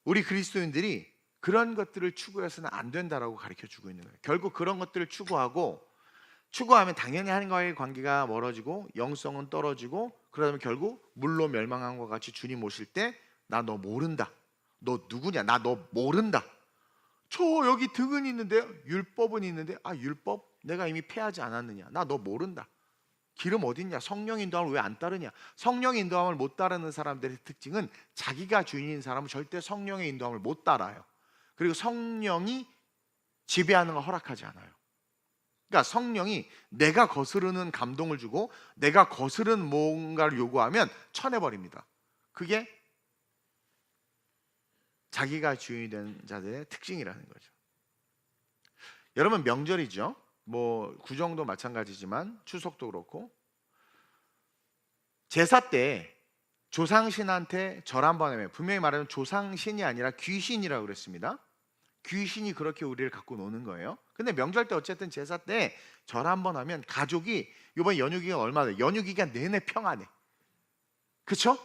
Speaker 1: 우리 그리스도인들이 그런 것들을 추구해서는 안 된다라고 가르쳐 주고 있는 거예요. 결국 그런 것들을 추구하면 당연히 하나님과의 관계가 멀어지고 영성은 떨어지고, 그러면 결국 물로 멸망함과 같이 주님 오실 때 나 너 모른다, 너 누구냐, 나 너 모른다, 저 여기 등은 있는데요, 율법은 있는데, 아 율법 내가 이미 폐하지 않았느냐, 나 너 모른다, 기름 어딨냐, 성령 인도함을 왜 안 따르냐. 성령 인도함을 못 따르는 사람들의 특징은 자기가 주인인 사람은 절대 성령의 인도함을 못 따라요. 그리고 성령이 지배하는 걸 허락하지 않아요. 그러니까 성령이 내가 거스르는 감동을 주고 내가 거스른 뭔가를 요구하면 쳐내버립니다. 그게 자기가 주인이 된 자들의 특징이라는 거죠. 여러분 명절이죠. 뭐 구정도 마찬가지지만 추석도 그렇고, 제사 때 조상신한테 절 한번 하면, 분명히 말하면 조상신이 아니라 귀신이라고 그랬습니다. 귀신이 그렇게 우리를 갖고 노는 거예요. 근데 명절 때 어쨌든 제사 때 절 한번 하면 가족이, 이번 연휴 기간 얼마 돼? 연휴 기간 내내 평안해. 그쵸?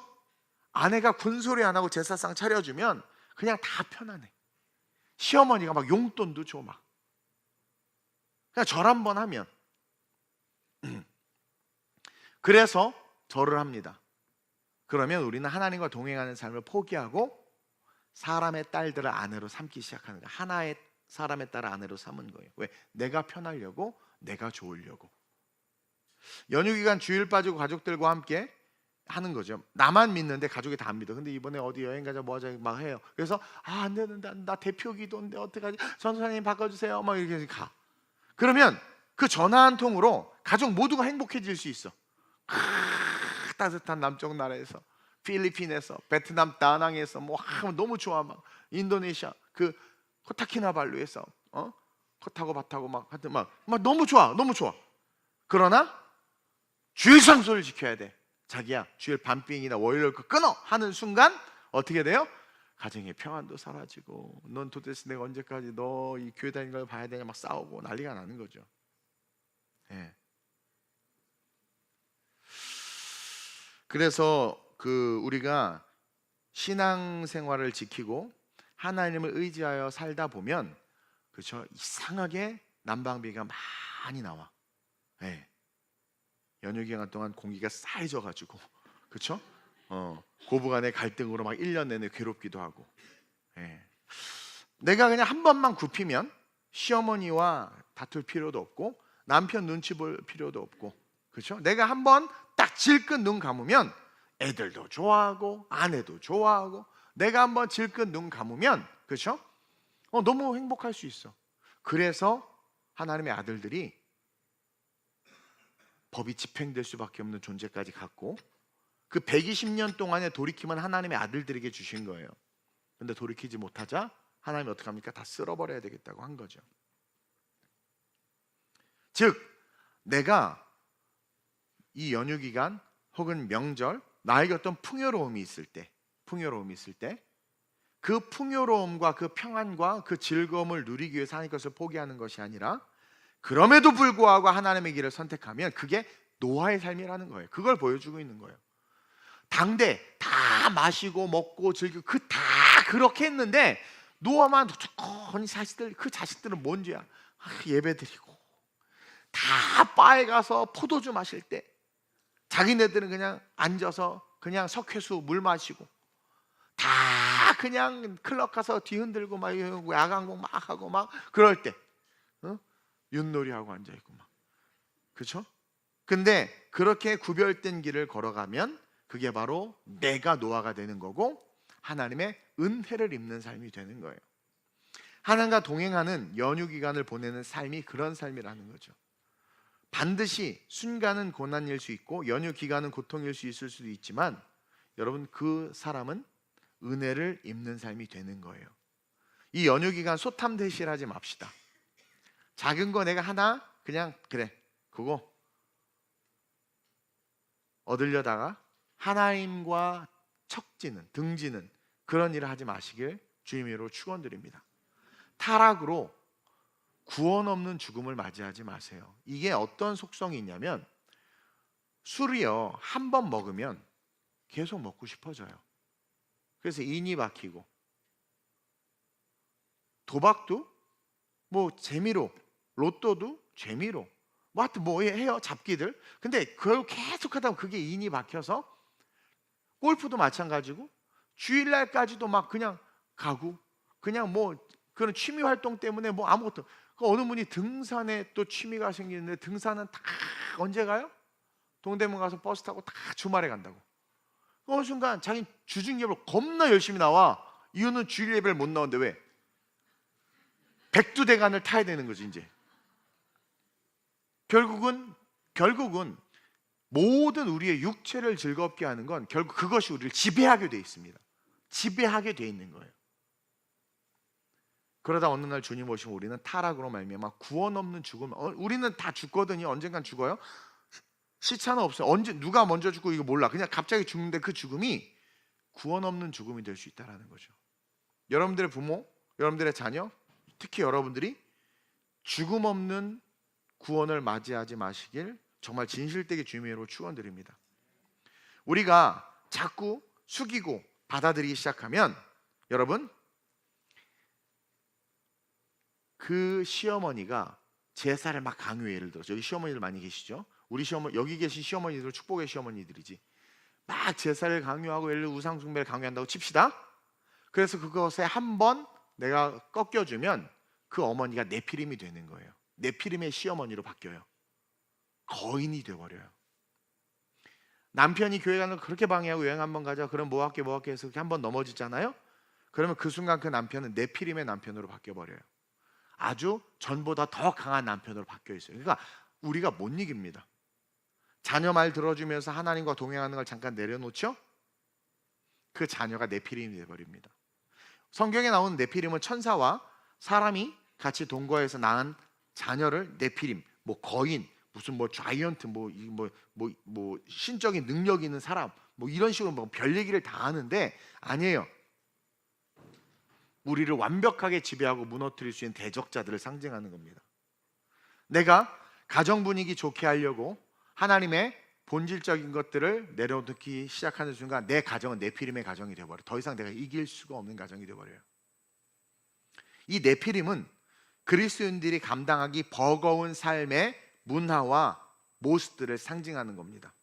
Speaker 1: 아내가 군소리 안 하고 제사상 차려주면 그냥 다 편안해. 시어머니가 막 용돈도 줘 막. 그냥 절 한번 하면. 그래서 절을 합니다. 그러면 우리는 하나님과 동행하는 삶을 포기하고 사람의 딸들을 아내로 삼기 시작하는 거예요. 하나의 사람의 딸을 아내로 삼은 거예요. 왜? 내가 편하려고, 내가 좋으려고. 연휴 기간 주일 빠지고 가족들과 함께 하는 거죠. 나만 믿는데 가족이 다 안 믿어. 근데 이번에 어디 여행 가자 뭐 하자 막 해요. 그래서 안 되는데, 나 대표 기도인데 어떡하지, 전사님 바꿔주세요 막 이렇게 가. 그러면 그 전화 한 통으로 가족 모두가 행복해질 수 있어. 따뜻한 남쪽 나라에서, 필리핀에서, 베트남 다낭에서 뭐 너무 좋아, 막 인도네시아 그 코타키나발루에서 코타고바타고 막 하여튼 막 너무 좋아, 너무 좋아. 그러나 주일 장소를 지켜야 돼. 자기야 주일 밤비행이나 월요일 거 끊어 하는 순간 어떻게 돼요? 가정의 평안도 사라지고, 넌 도대체 내가 언제까지 너 이 교회 다니는 걸 봐야 되냐 막 싸우고 난리가 나는 거죠. 예. 그래서 우리가 신앙생활을 지키고 하나님을 의지하여 살다 보면, 그렇죠, 이상하게 난방비가 많이 나와. 예. 연휴 기간 동안 공기가 싸해져가지고, 그렇죠? 고부간의 갈등으로 막 1년 내내 괴롭기도 하고. 예. 내가 그냥 한 번만 굽히면 시어머니와 다툴 필요도 없고 남편 눈치 볼 필요도 없고, 그렇죠? 내가 한 번 딱 질끈 눈 감으면 애들도 좋아하고 아내도 좋아하고, 내가 한 번 질끈 눈 감으면, 그렇죠? 너무 행복할 수 있어. 그래서 하나님의 아들들이 법이 집행될 수밖에 없는 존재까지 갖고, 그 120년 동안의 돌이킴은 하나님의 아들들에게 주신 거예요. 근데 돌이키지 못하자 하나님이 어떻게 합니까? 다 쓸어버려야 되겠다고 한 거죠. 즉 내가 이 연휴 기간 혹은 명절, 나에게 어떤 풍요로움이 있을 때 그 풍요로움과 그 평안과 그 즐거움을 누리기 위해서 하나님 것을 포기하는 것이 아니라, 그럼에도 불구하고 하나님의 길을 선택하면 그게 노아의 삶이라는 거예요. 그걸 보여주고 있는 거예요. 당대 다 마시고 먹고 즐기고 다 그렇게 했는데 노아만 조용히 그 자식들은 뭔 죄야? 예배드리고 다 바에 가서 포도주 마실 때 자기네들은 그냥 앉아서 그냥 석회수 물 마시고, 다 그냥 클럽 가서 뒤흔들고 막 야광봉 막 하고 막 그럴 때 윷놀이하고 앉아있고 막, 그렇죠? 근데 그렇게 구별된 길을 걸어가면 그게 바로 내가 노아가 되는 거고 하나님의 은혜를 입는 삶이 되는 거예요. 하나님과 동행하는 연휴 기간을 보내는 삶이 그런 삶이라는 거죠. 반드시 순간은 고난일 수 있고 연휴 기간은 고통일 수 있을 수도 있지만 여러분 그 사람은 은혜를 입는 삶이 되는 거예요. 이 연휴 기간 소탐대실하지 맙시다. 작은 거 내가 하나 그냥 그래 그거 얻으려다가 하나님과 척지는 등지는 그런 일을 하지 마시길 주님으로 축원드립니다. 타락으로 구원 없는 죽음을 맞이하지 마세요. 이게 어떤 속성이 있냐면 술이요 한 번 먹으면 계속 먹고 싶어져요. 그래서 인이 박히고 도박도 뭐 재미로 로또도 재미로 뭐 하여튼 뭐 해요 잡기들. 근데 그걸 계속 하다 보면 그게 인이 박혀서 골프도 마찬가지고 주일날까지도 막 그냥 가고 그냥 뭐 그런 취미 활동 때문에 뭐 아무것도 어느 분이 등산에 또 취미가 생기는데 등산은 다 언제 가요? 동대문 가서 버스 타고 다 주말에 간다고. 어느 순간 자기 주중 예배를 겁나 열심히 나와. 이유는 주일 예배를 못 나오는데 왜? 백두대간을 타야 되는 거지 이제. 결국은 모든 우리의 육체를 즐겁게 하는 건 결국 그것이 우리를 지배하게 돼 있습니다. 지배하게 돼 있는 거예요. 그러다 어느 날 주님 오시면 우리는 타락으로 말미암아 구원 없는 죽음. 우리는 다 죽거든요. 언젠간 죽어요. 시차는 없어요. 언제 누가 먼저 죽고 이거 몰라. 그냥 갑자기 죽는데 그 죽음이 구원 없는 죽음이 될 수 있다라는 거죠. 여러분들의 부모, 여러분들의 자녀, 특히 여러분들이 죽음 없는 구원을 맞이하지 마시길 정말 진실되게 주님으로 축원드립니다. 우리가 자꾸 숙이고 받아들이기 시작하면 여러분 그 시어머니가 제사를 막 강요해. 예를 들어서 여기 시어머니들 많이 계시죠? 우리 시어머니 여기 계신 시어머니들 축복의 시어머니들이지. 막 제사를 강요하고 예를 들어 우상 숭배를 강요한다고 칩시다. 그래서 그것에 한번 내가 꺾여주면 그 어머니가 네피림이 되는 거예요. 네피림의 시어머니로 바뀌어요. 거인이 돼버려요. 남편이 교회 가는 거 그렇게 방해하고 여행 한번 가자. 그럼 뭐 할게 해서 그렇게 한번 넘어지잖아요. 그러면 그 순간 그 남편은 네피림의 남편으로 바뀌어버려요. 아주 전보다 더 강한 남편으로 바뀌어 있어요. 그러니까 우리가 못 이깁니다. 자녀 말 들어주면서 하나님과 동행하는 걸 잠깐 내려놓죠? 그 자녀가 네피림이 되어버립니다. 성경에 나오는 네피림은 천사와 사람이 같이 동거해서 낳은 자녀를 네피림, 뭐 거인, 무슨 뭐 자이언트, 뭐 신적인 능력 있는 사람, 뭐 이런 식으로 뭐 별 얘기를 다 하는데 아니에요. 우리를 완벽하게 지배하고 무너뜨릴 수 있는 대적자들을 상징하는 겁니다. 내가 가정 분위기 좋게 하려고 하나님의 본질적인 것들을 내려놓기 시작하는 순간 내 가정은 네피림의 가정이 되어버려요. 더 이상 내가 이길 수가 없는 가정이 되어버려요. 이 네피림은 그리스도인들이 감당하기 버거운 삶의 문화와 모습들을 상징하는 겁니다.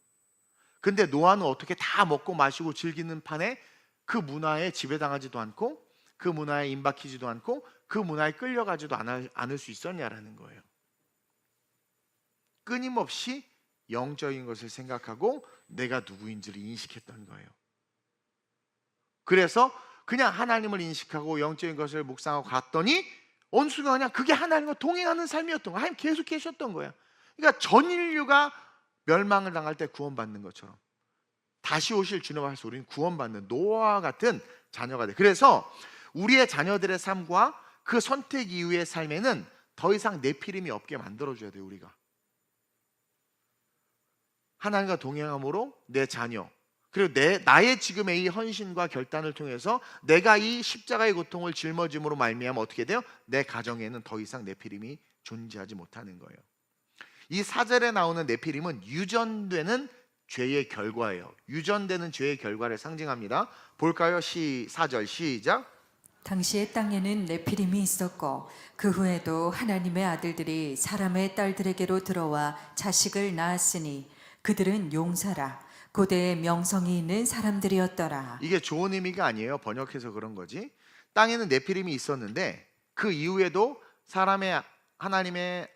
Speaker 1: 근데 노아는 어떻게 다 먹고 마시고 즐기는 판에 그 문화에 지배당하지도 않고 그 문화에 임박히지도 않고 그 문화에 끌려가지도 않을 수 있었냐라는 거예요. 끊임없이 영적인 것을 생각하고 내가 누구인지를 인식했던 거예요. 그래서 그냥 하나님을 인식하고 영적인 것을 묵상하고 갔더니 어느 순간 그냥 그게 하나님과 동행하는 삶이었던 거예요. 하나님 계속 계셨던 거예요. 그러니까 전 인류가 멸망을 당할 때 구원받는 것처럼 다시 오실 주님 앞에서 우리는 구원받는 노아와 같은 자녀가 돼. 그래서 우리의 자녀들의 삶과 그 선택 이후의 삶에는 더 이상 네피림이 없게 만들어줘야 돼요. 우리가 하나님과 동행함으로 내 자녀 그리고 나의 지금의 이 헌신과 결단을 통해서 내가 이 십자가의 고통을 짊어짐으로 말미암아 어떻게 돼요? 내 가정에는 더 이상 네피림이 존재하지 못하는 거예요. 이 4절에 나오는 네피림은 유전되는 죄의 결과예요. 유전되는 죄의 결과를 상징합니다. 볼까요? 4절 시작.
Speaker 2: 당시의 땅에는 네피림이 있었고 그 후에도 하나님의 아들들이 사람의 딸들에게로 들어와 자식을 낳았으니 그들은 용사라 고대의 명성이 있는 사람들이었더라.
Speaker 1: 이게 좋은 의미가 아니에요. 번역해서 그런 거지. 땅에는 네피림이 있었는데 그 이후에도 하나님의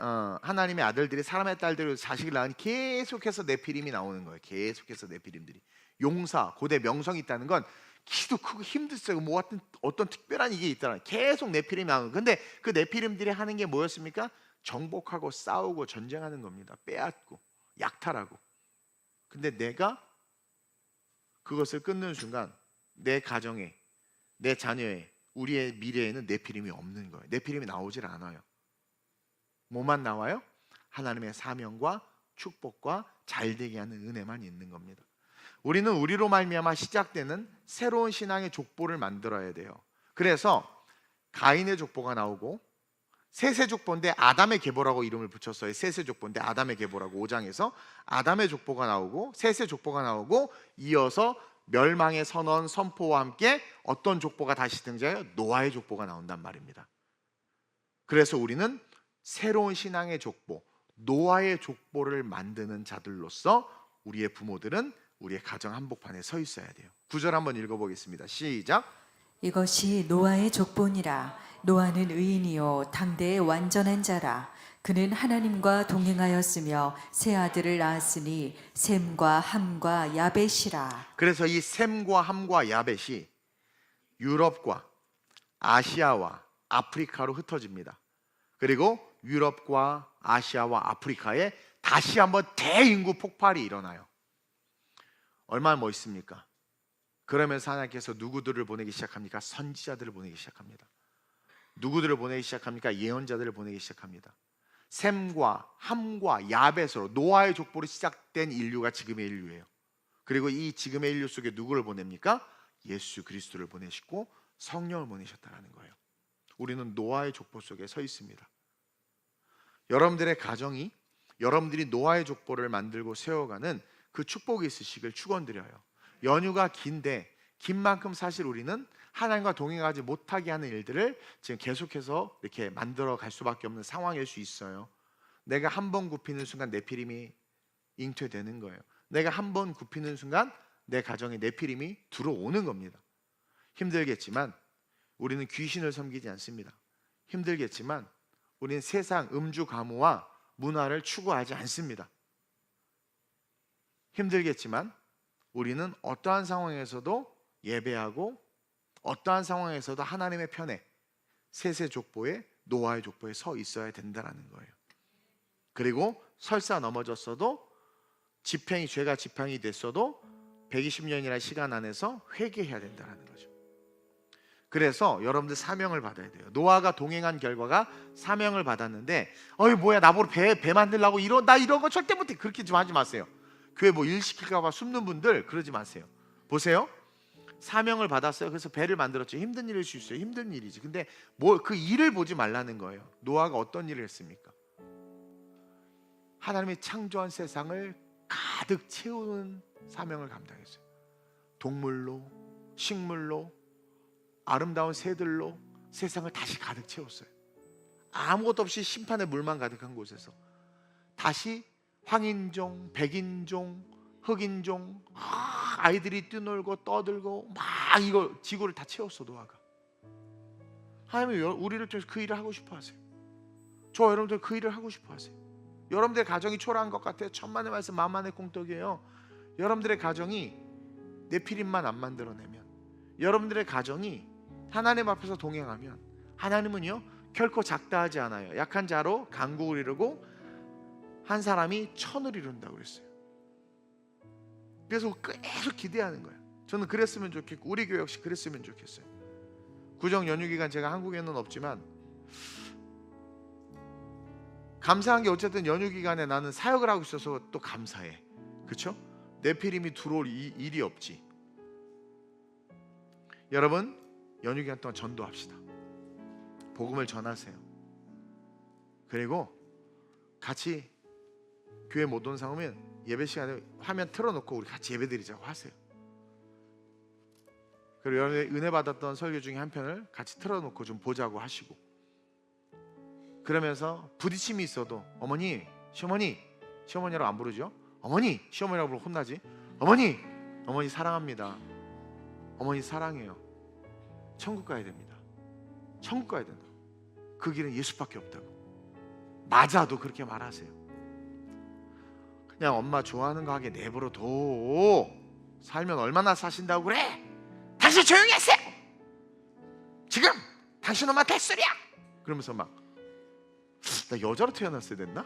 Speaker 1: 아들들이 사람의 딸들을 자식을 낳으니 계속해서 네피림이 나오는 거예요. 계속해서 네피림들이 용사, 고대 명성이 있다는 건 키도 크고 힘도 세고 뭐 어떤 특별한 이게 있더라. 계속 네피림이 나오는. 근데 그 네피림들이 하는 게 뭐였습니까? 정복하고 싸우고 전쟁하는 겁니다. 빼앗고 약탈하고. 근데 내가 그것을 끊는 순간 내 가정에, 내 자녀에, 우리의 미래에는 네피림이 없는 거예요. 네피림이 나오질 않아요. 뭐만 나와요? 하나님의 사명과 축복과 잘되게 하는 은혜만 있는 겁니다. 우리는 우리로 말미암아 시작되는 새로운 신앙의 족보를 만들어야 돼요. 그래서 가인의 족보가 나오고, 셋의 족보인데 아담의 계보라고 이름을 붙였어요. 셋의 족보인데 아담의 계보라고 5장에서 아담의 족보가 나오고, 셋의 족보가 나오고, 이어서 멸망의 선언 선포와 함께 어떤 족보가 다시 등장해요? 노아의 족보가 나온단 말입니다. 그래서 우리는 새로운 신앙의 족보, 노아의 족보를 만드는 자들로서 우리의 부모들은 우리의 가정 한복판에 서 있어야 돼요. 9절 한번 읽어보겠습니다. 시작.
Speaker 2: 이것이 노아의 족보니라. 노아는 의인이요 당대의 완전한 자라. 그는 하나님과 동행하였으며 세 아들을 낳았으니 셈과 함과 야벳이라.
Speaker 1: 그래서 이 셈과 함과 야벳이 유럽과 아시아와 아프리카로 흩어집니다. 그리고 유럽과 아시아와 아프리카에 다시 한번 대인구 폭발이 일어나요. 얼마나 멋있습니까? 그러면서 하나님께서 누구들을 보내기 시작합니까? 선지자들을 보내기 시작합니다. 누구들을 보내기 시작합니까? 예언자들을 보내기 시작합니다. 셈과 함과 야벳으로 노아의 족보로 시작된 인류가 지금의 인류예요. 그리고 이 지금의 인류 속에 누구를 보냅니까? 예수 그리스도를 보내시고 성령을 보내셨다는 거예요. 우리는 노아의 족보 속에 서 있습니다. 여러분들의 가정이 여러분들이 노아의 족보를 만들고 세워가는 그 축복이 있으시길 축원드려요. 연휴가 긴데 긴 만큼 사실 우리는 하나님과 동행하지 못하게 하는 일들을 지금 계속해서 이렇게 만들어 갈 수밖에 없는 상황일 수 있어요. 내가 한 번 굽히는 순간 네피림이 잉태되는 거예요. 내가 한 번 굽히는 순간 내 가정에 네피림이 들어오는 겁니다. 힘들겠지만 우리는 귀신을 섬기지 않습니다. 힘들겠지만 우리는 세상 음주 가무와 문화를 추구하지 않습니다. 힘들겠지만 우리는 어떠한 상황에서도 예배하고 어떠한 상황에서도 하나님의 편에 셋의 족보에 노아의 족보에 서 있어야 된다는 거예요. 그리고 설사 넘어졌어도 죄가 지평이 됐어도 120년이라는 시간 안에서 회개해야 된다는 거죠. 그래서 여러분들 사명을 받아야 돼요. 노아가 동행한 결과가 사명을 받았는데 어이 뭐야 나보고 배 만들라고 나 이런 거 절대 못해. 그렇게 좀 하지 마세요. 교회 뭐 일 시킬까 봐 숨는 분들 그러지 마세요. 보세요. 사명을 받았어요. 그래서 배를 만들었죠. 힘든 일일 수 있어요. 힘든 일이지. 근데 뭐 그 일을 보지 말라는 거예요. 노아가 어떤 일을 했습니까? 하나님의 창조한 세상을 가득 채우는 사명을 감당했어요. 동물로, 식물로, 아름다운 새들로 세상을 다시 가득 채웠어요. 아무것도 없이 심판의 물만 가득한 곳에서 다시 황인종, 백인종, 흑인종 아이들이 뛰놀고 떠들고 막 이거 지구를 다 채웠어. 노아가. 하나님은 우리를 통해서 그 일을 하고 싶어 하세요. 저 여러분들 그 일을 하고 싶어 하세요. 여러분들의 가정이 초라한 것 같아요. 천만의 말씀 만만의 콩떡이에요. 여러분들의 가정이 네피림만 안 만들어내면, 여러분들의 가정이 하나님 앞에서 동행하면 하나님은요 결코 작다 하지 않아요. 약한 자로 강국을 이루고 한 사람이 천을 이룬다고 그랬어요. 그래서 계속 기대하는 거예요. 저는 그랬으면 좋겠고 우리 교회 역시 그랬으면 좋겠어요. 구정 연휴 기간 제가 한국에는 없지만 감사한 게 어쨌든 연휴 기간에 나는 사역을 하고 있어서 또 감사해. 그렇죠? 네피림이 들어올 일이 없지. 여러분 연휴 기간 동안 전도합시다. 복음을 전하세요. 그리고 같이 교회 못 온 사람은 예배 시간에 화면 틀어놓고 우리 같이 예배드리자고 하세요. 그리고 여러분이 은혜 받았던 설교 중에 한 편을 같이 틀어놓고 좀 보자고 하시고, 그러면서 부딪힘이 있어도 어머니, 시어머니, 시어머니라고 안 부르죠? 어머니, 시어머니라고 부르면 혼나지. 어머니 사랑합니다. 어머니 사랑해요. 천국 가야 됩니다. 천국 가야 된다. 그 길은 예수밖에 없다고. 맞아도 그렇게 말하세요. 그냥 엄마 좋아하는 거 하게 내버려둬. 살면 얼마나 사신다고 그래? 당신 조용히 하세요. 지금 당신 엄마 뱃소리야. 그러면서 막 나 여자로 태어났어야 됐나?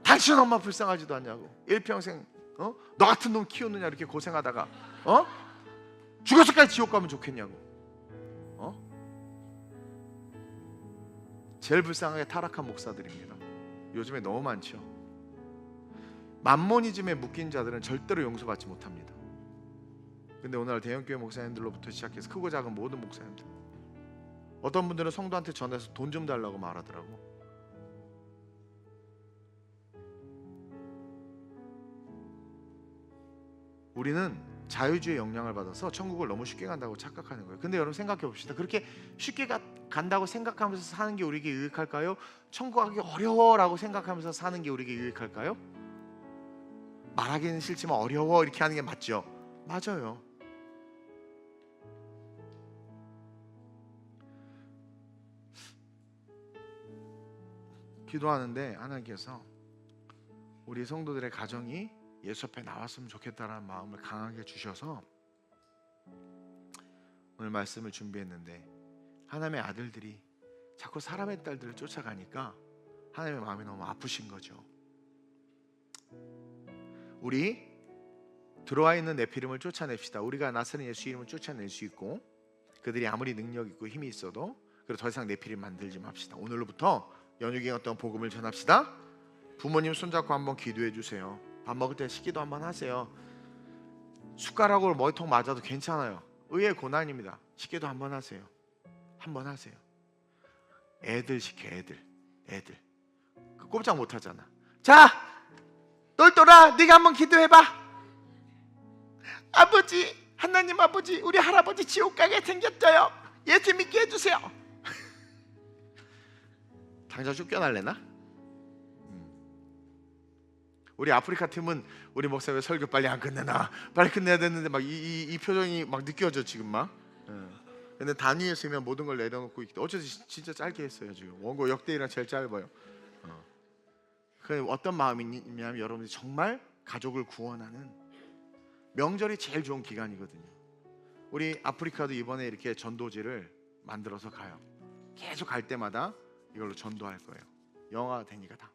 Speaker 1: 당신 엄마 불쌍하지도 않냐고. 일평생 너 같은 놈 키우느냐 이렇게 고생하다가 죽어서까지 지옥 가면 좋겠냐고. 제일 불쌍하게 타락한 목사들입니다. 요즘에 너무 많죠. 맘모니즘에 묶인 자들은 절대로 용서받지 못합니다. 근데 오늘 대형교회 목사님들로부터 시작해서 크고 작은 모든 목사님들, 어떤 분들은 성도한테 전해서 돈 좀 달라고 말하더라고. 우리는 자유주의 영향을 받아서 천국을 너무 쉽게 간다고 착각하는 거예요. 근데 여러분 생각해 봅시다. 그렇게 쉽게 간다고 생각하면서 사는 게 우리에게 유익할까요? 천국 가기 어려워라고 생각하면서 사는 게 우리에게 유익할까요? 말하기는 싫지만 어려워 이렇게 하는 게 맞죠? 맞아요. 기도하는데 하나님께서 우리 성도들의 가정이 예수 앞에 나왔으면 좋겠다는 마음을 강하게 주셔서 오늘 말씀을 준비했는데, 하나님의 아들들이 자꾸 사람의 딸들을 쫓아가니까 하나님의 마음이 너무 아프신 거죠. 우리 들어와 있는 네피림을 쫓아냅시다. 우리가 나서는 예수 이름을 쫓아낼 수 있고, 그들이 아무리 능력 있고 힘이 있어도 그리고 더 이상 네피림 만들지 맙시다. 오늘로부터 연휴기에 어떤 복음을 전합시다. 부모님 손잡고 한번 기도해 주세요. 밥 먹을 때 식기도 한번 하세요. 숟가락으로 머리통 맞아도 괜찮아요. 의의 고난입니다. 식기도 한번 하세요. 한번 하세요. 애들 시켜, 애들 꼼짝 못 하잖아. 자, 똘똘아, 네가 한번 기도해봐. 아버지, 하나님 아버지, 우리 할아버지 지옥 가게 생겼어요. 예수 믿게 해주세요. 당장 쫓겨날래나? 우리 아프리카 팀은 우리 목사 왜 설교 빨리 안 끝내나, 빨리 끝내야 되는데 막 이 표정이 막 느껴져 지금 막. 근데 단위에 쓰면 모든 걸 내려놓고 있기 때문에 어쩌지 진짜 짧게 했어요. 지금 원고 역대이랑 제일 짧아요. 그 어떤 마음이냐면 여러분들이 정말 가족을 구원하는 명절이 제일 좋은 기간이거든요. 우리 아프리카도 이번에 이렇게 전도지를 만들어서 가요. 계속 갈 때마다 이걸로 전도할 거예요. 영화가 되니까 다.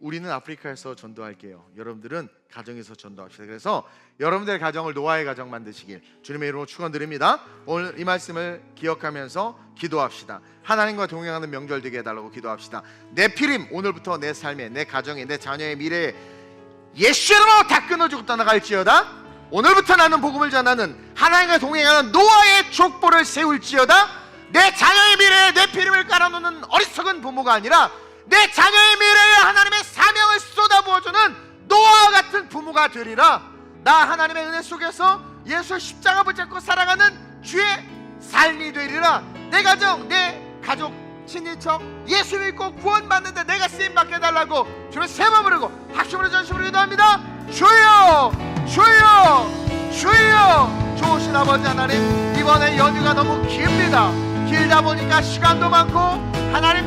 Speaker 1: 우리는 아프리카에서 전도할게요. 여러분들은 가정에서 전도합시다. 그래서 여러분들의 가정을 노아의 가정 만드시길 주님의 이름으로 축원드립니다. 오늘 이 말씀을 기억하면서 기도합시다. 하나님과 동행하는 명절 되게 해달라고 기도합시다. 네피림, 오늘부터 내 삶에, 내 가정에, 내 자녀의 미래에 예수 이름으로 다 끊어주고 떠나갈지어다. 오늘부터 나는 복음을 전하는 하나님과 동행하는 노아의 족보를 세울지어다. 내 자녀의 미래에 네피림을 깔아놓는 어리석은 부모가 아니라 내 자녀의 미래에 하나님의 사명을 쏟아부어주는 노아와 같은 부모가 되리라. 나 하나님의 은혜 속에서 예수 십자가 붙잡고 살아가는 주의 삶이 되리라. 내 가정, 내 가족, 친인척 예수 믿고 구원받는데 내가 쓰임받게 해달라고 주를 세 번 부르고 합심으로 전심으로 기도합니다. 주여, 주여, 주여. 좋으신 아버지 하나님, 이번에 연휴가 너무 깁니다. 길다 보니까 시간도 많고 하나님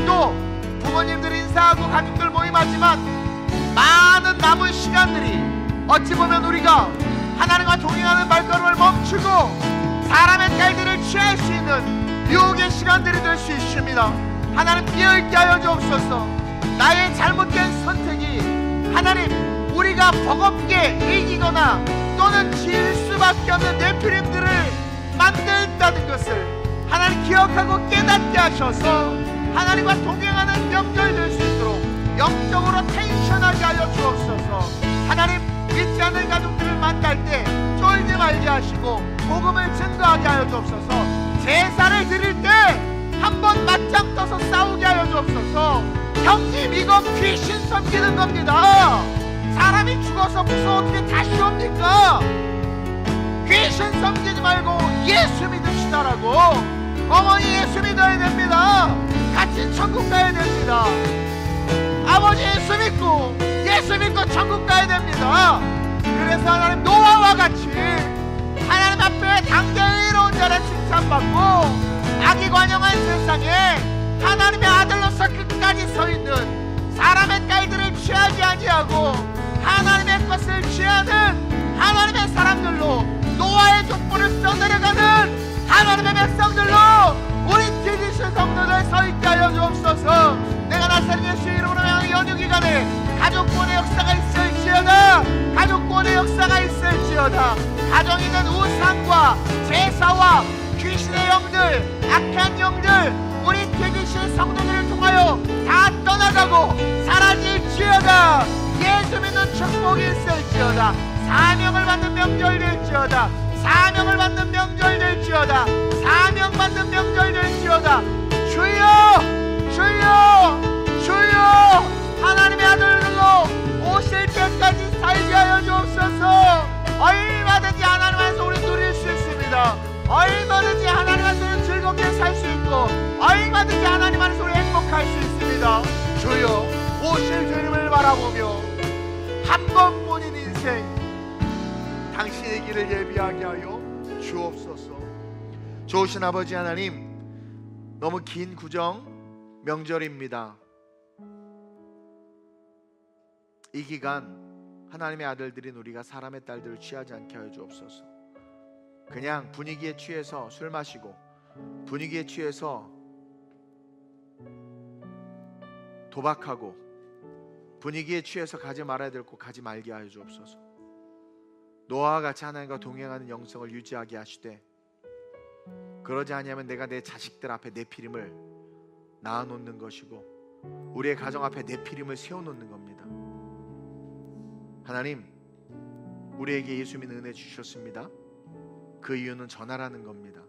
Speaker 1: 또 부모님들 인사하고 가족들 모임하지만 많은 남은 시간들이 어찌 보면 우리가 하나님과 동행하는 발걸음을 멈추고 사람의 딸들을 취할 수 있는 유혹의 시간들이 될 수 있습니다. 하나님 비어있게 하여 주옵소서. 나의 잘못된 선택이 하나님 우리가 버겁게 이기거나 또는 질 수밖에 없는 네피림들을 만든다는 것을 하나님 기억하고 깨닫게 하셔서 하나님과 동행하는 명절 될 수 있도록 영적으로 텐션하게 하여 주옵소서. 하나님 믿지 않는 가족들을 만날 때 쫄지 말게 하시고 복음을 증거하게 하여 주옵소서. 제사를 드릴 때 한번 맞짱 떠서 싸우게 하여 주옵소서. 형님 이거 귀신 섬기는 겁니다. 사람이 죽어서 무서워 어떻게 다시 옵니까? 귀신 섬기지 말고 예수 믿읍시다라고. 어머니 예수 믿어야 됩니다. 같이 천국 가야 됩니다. 아버지 예수 믿고 천국 가야 됩니다. 그래서 하나님 노아와 같이 하나님 앞에 당대의 이로운 자를 칭찬받고 악이 관영한 세상에 하나님의 아들로서 끝까지 서 있는 사람의 딸들을 취하지 아니하고 하나님의 것을 취하는 하나님의 사람들로 노아의 족보를 써내려가는 하나님의 백성들로 우리 디디스 성도 주옵소서. 내가 나사렛 예수 이름으로 명하는 연휴 기간에 가족권의 역사가 있을지어다. 가족권의 역사가 있을지어다. 가정에 있는 우상과 제사와 귀신의 영들, 악한 영들, 우리 대기실 성도들을 통하여 다 떠나가고 사라질지어다. 예수 믿는 축복이 있을지어다. 사명을 받는 명절 될지어다. 사명을 받는 명절 될지어다. 사명 받는 명절 될지어다. 주여, 주여, 주여, 하나님의 아들들로 오실 때까지 살게 하여 주옵소서. 얼마든지 하나님 안에서 우리 누릴 수 있습니다. 얼마든지 하나님 안에서 우리 즐겁게 살 수 있고, 얼마든지 하나님 안에서 우리 행복할 수 있습니다. 주여, 오실 주님을 바라보며 한 번뿐인 인생 당신의 길을 예비하게 하여 주옵소서. 좋으신 아버지 하나님, 너무 긴 구정 명절입니다. 이 기간 하나님의 아들들인 우리가 사람의 딸들을 취하지 않게 하여 주옵소서. 그냥 분위기에 취해서 술 마시고, 분위기에 취해서 도박하고, 분위기에 취해서 가지 말아야 될 곳 가지 말게 하여 주옵소서. 노아와 같이 하나님과 동행하는 영성을 유지하게 하시되, 그러지 아니하면 내가 내 자식들 앞에 내 피림을 낳아놓는 것이고 우리의 가정 앞에 내 피림을 세워놓는 겁니다. 하나님, 우리에게 예수 믿는 은혜 주셨습니다. 그 이유는 전하라는 겁니다.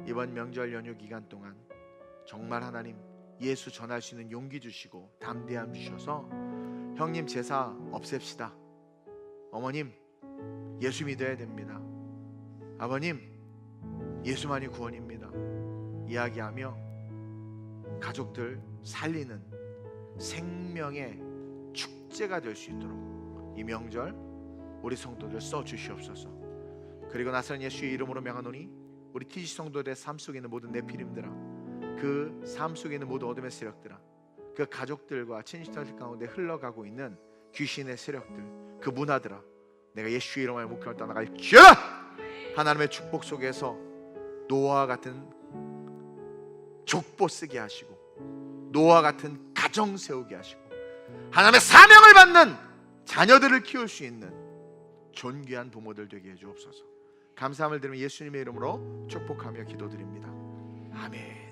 Speaker 1: 이번 명절 연휴 기간 동안 정말 하나님 예수 전할 수 있는 용기 주시고 담대함 주셔서 형님 제사 없앱시다. 어머님 예수 믿어야 됩니다. 아버님 예수만이 구원입니다. 이야기하며 가족들 살리는 생명의 축제가 될 수 있도록 이 명절 우리 성도들 써 주시옵소서. 그리고 나서는 예수의 이름으로 명하노니 우리 TG 성도들의 삶 속에 있는 모든 네피림들아, 그 삶 속에 있는 모든 어둠의 세력들아, 그 가족들과 친지들 가운데 흘러가고 있는 귀신의 세력들, 그 문화들아, 내가 예수의 이름으로 목표를 떠나갈지어다. 하나님의 축복 속에서 노아와 같은 족보 쓰게 하시고, 노아와 같은 가정 세우게 하시고, 하나님의 사명을 받는 자녀들을 키울 수 있는 존귀한 부모들 되게 해주옵소서. 감사함을 드리며 예수님의 이름으로 축복하며 기도드립니다. 아멘.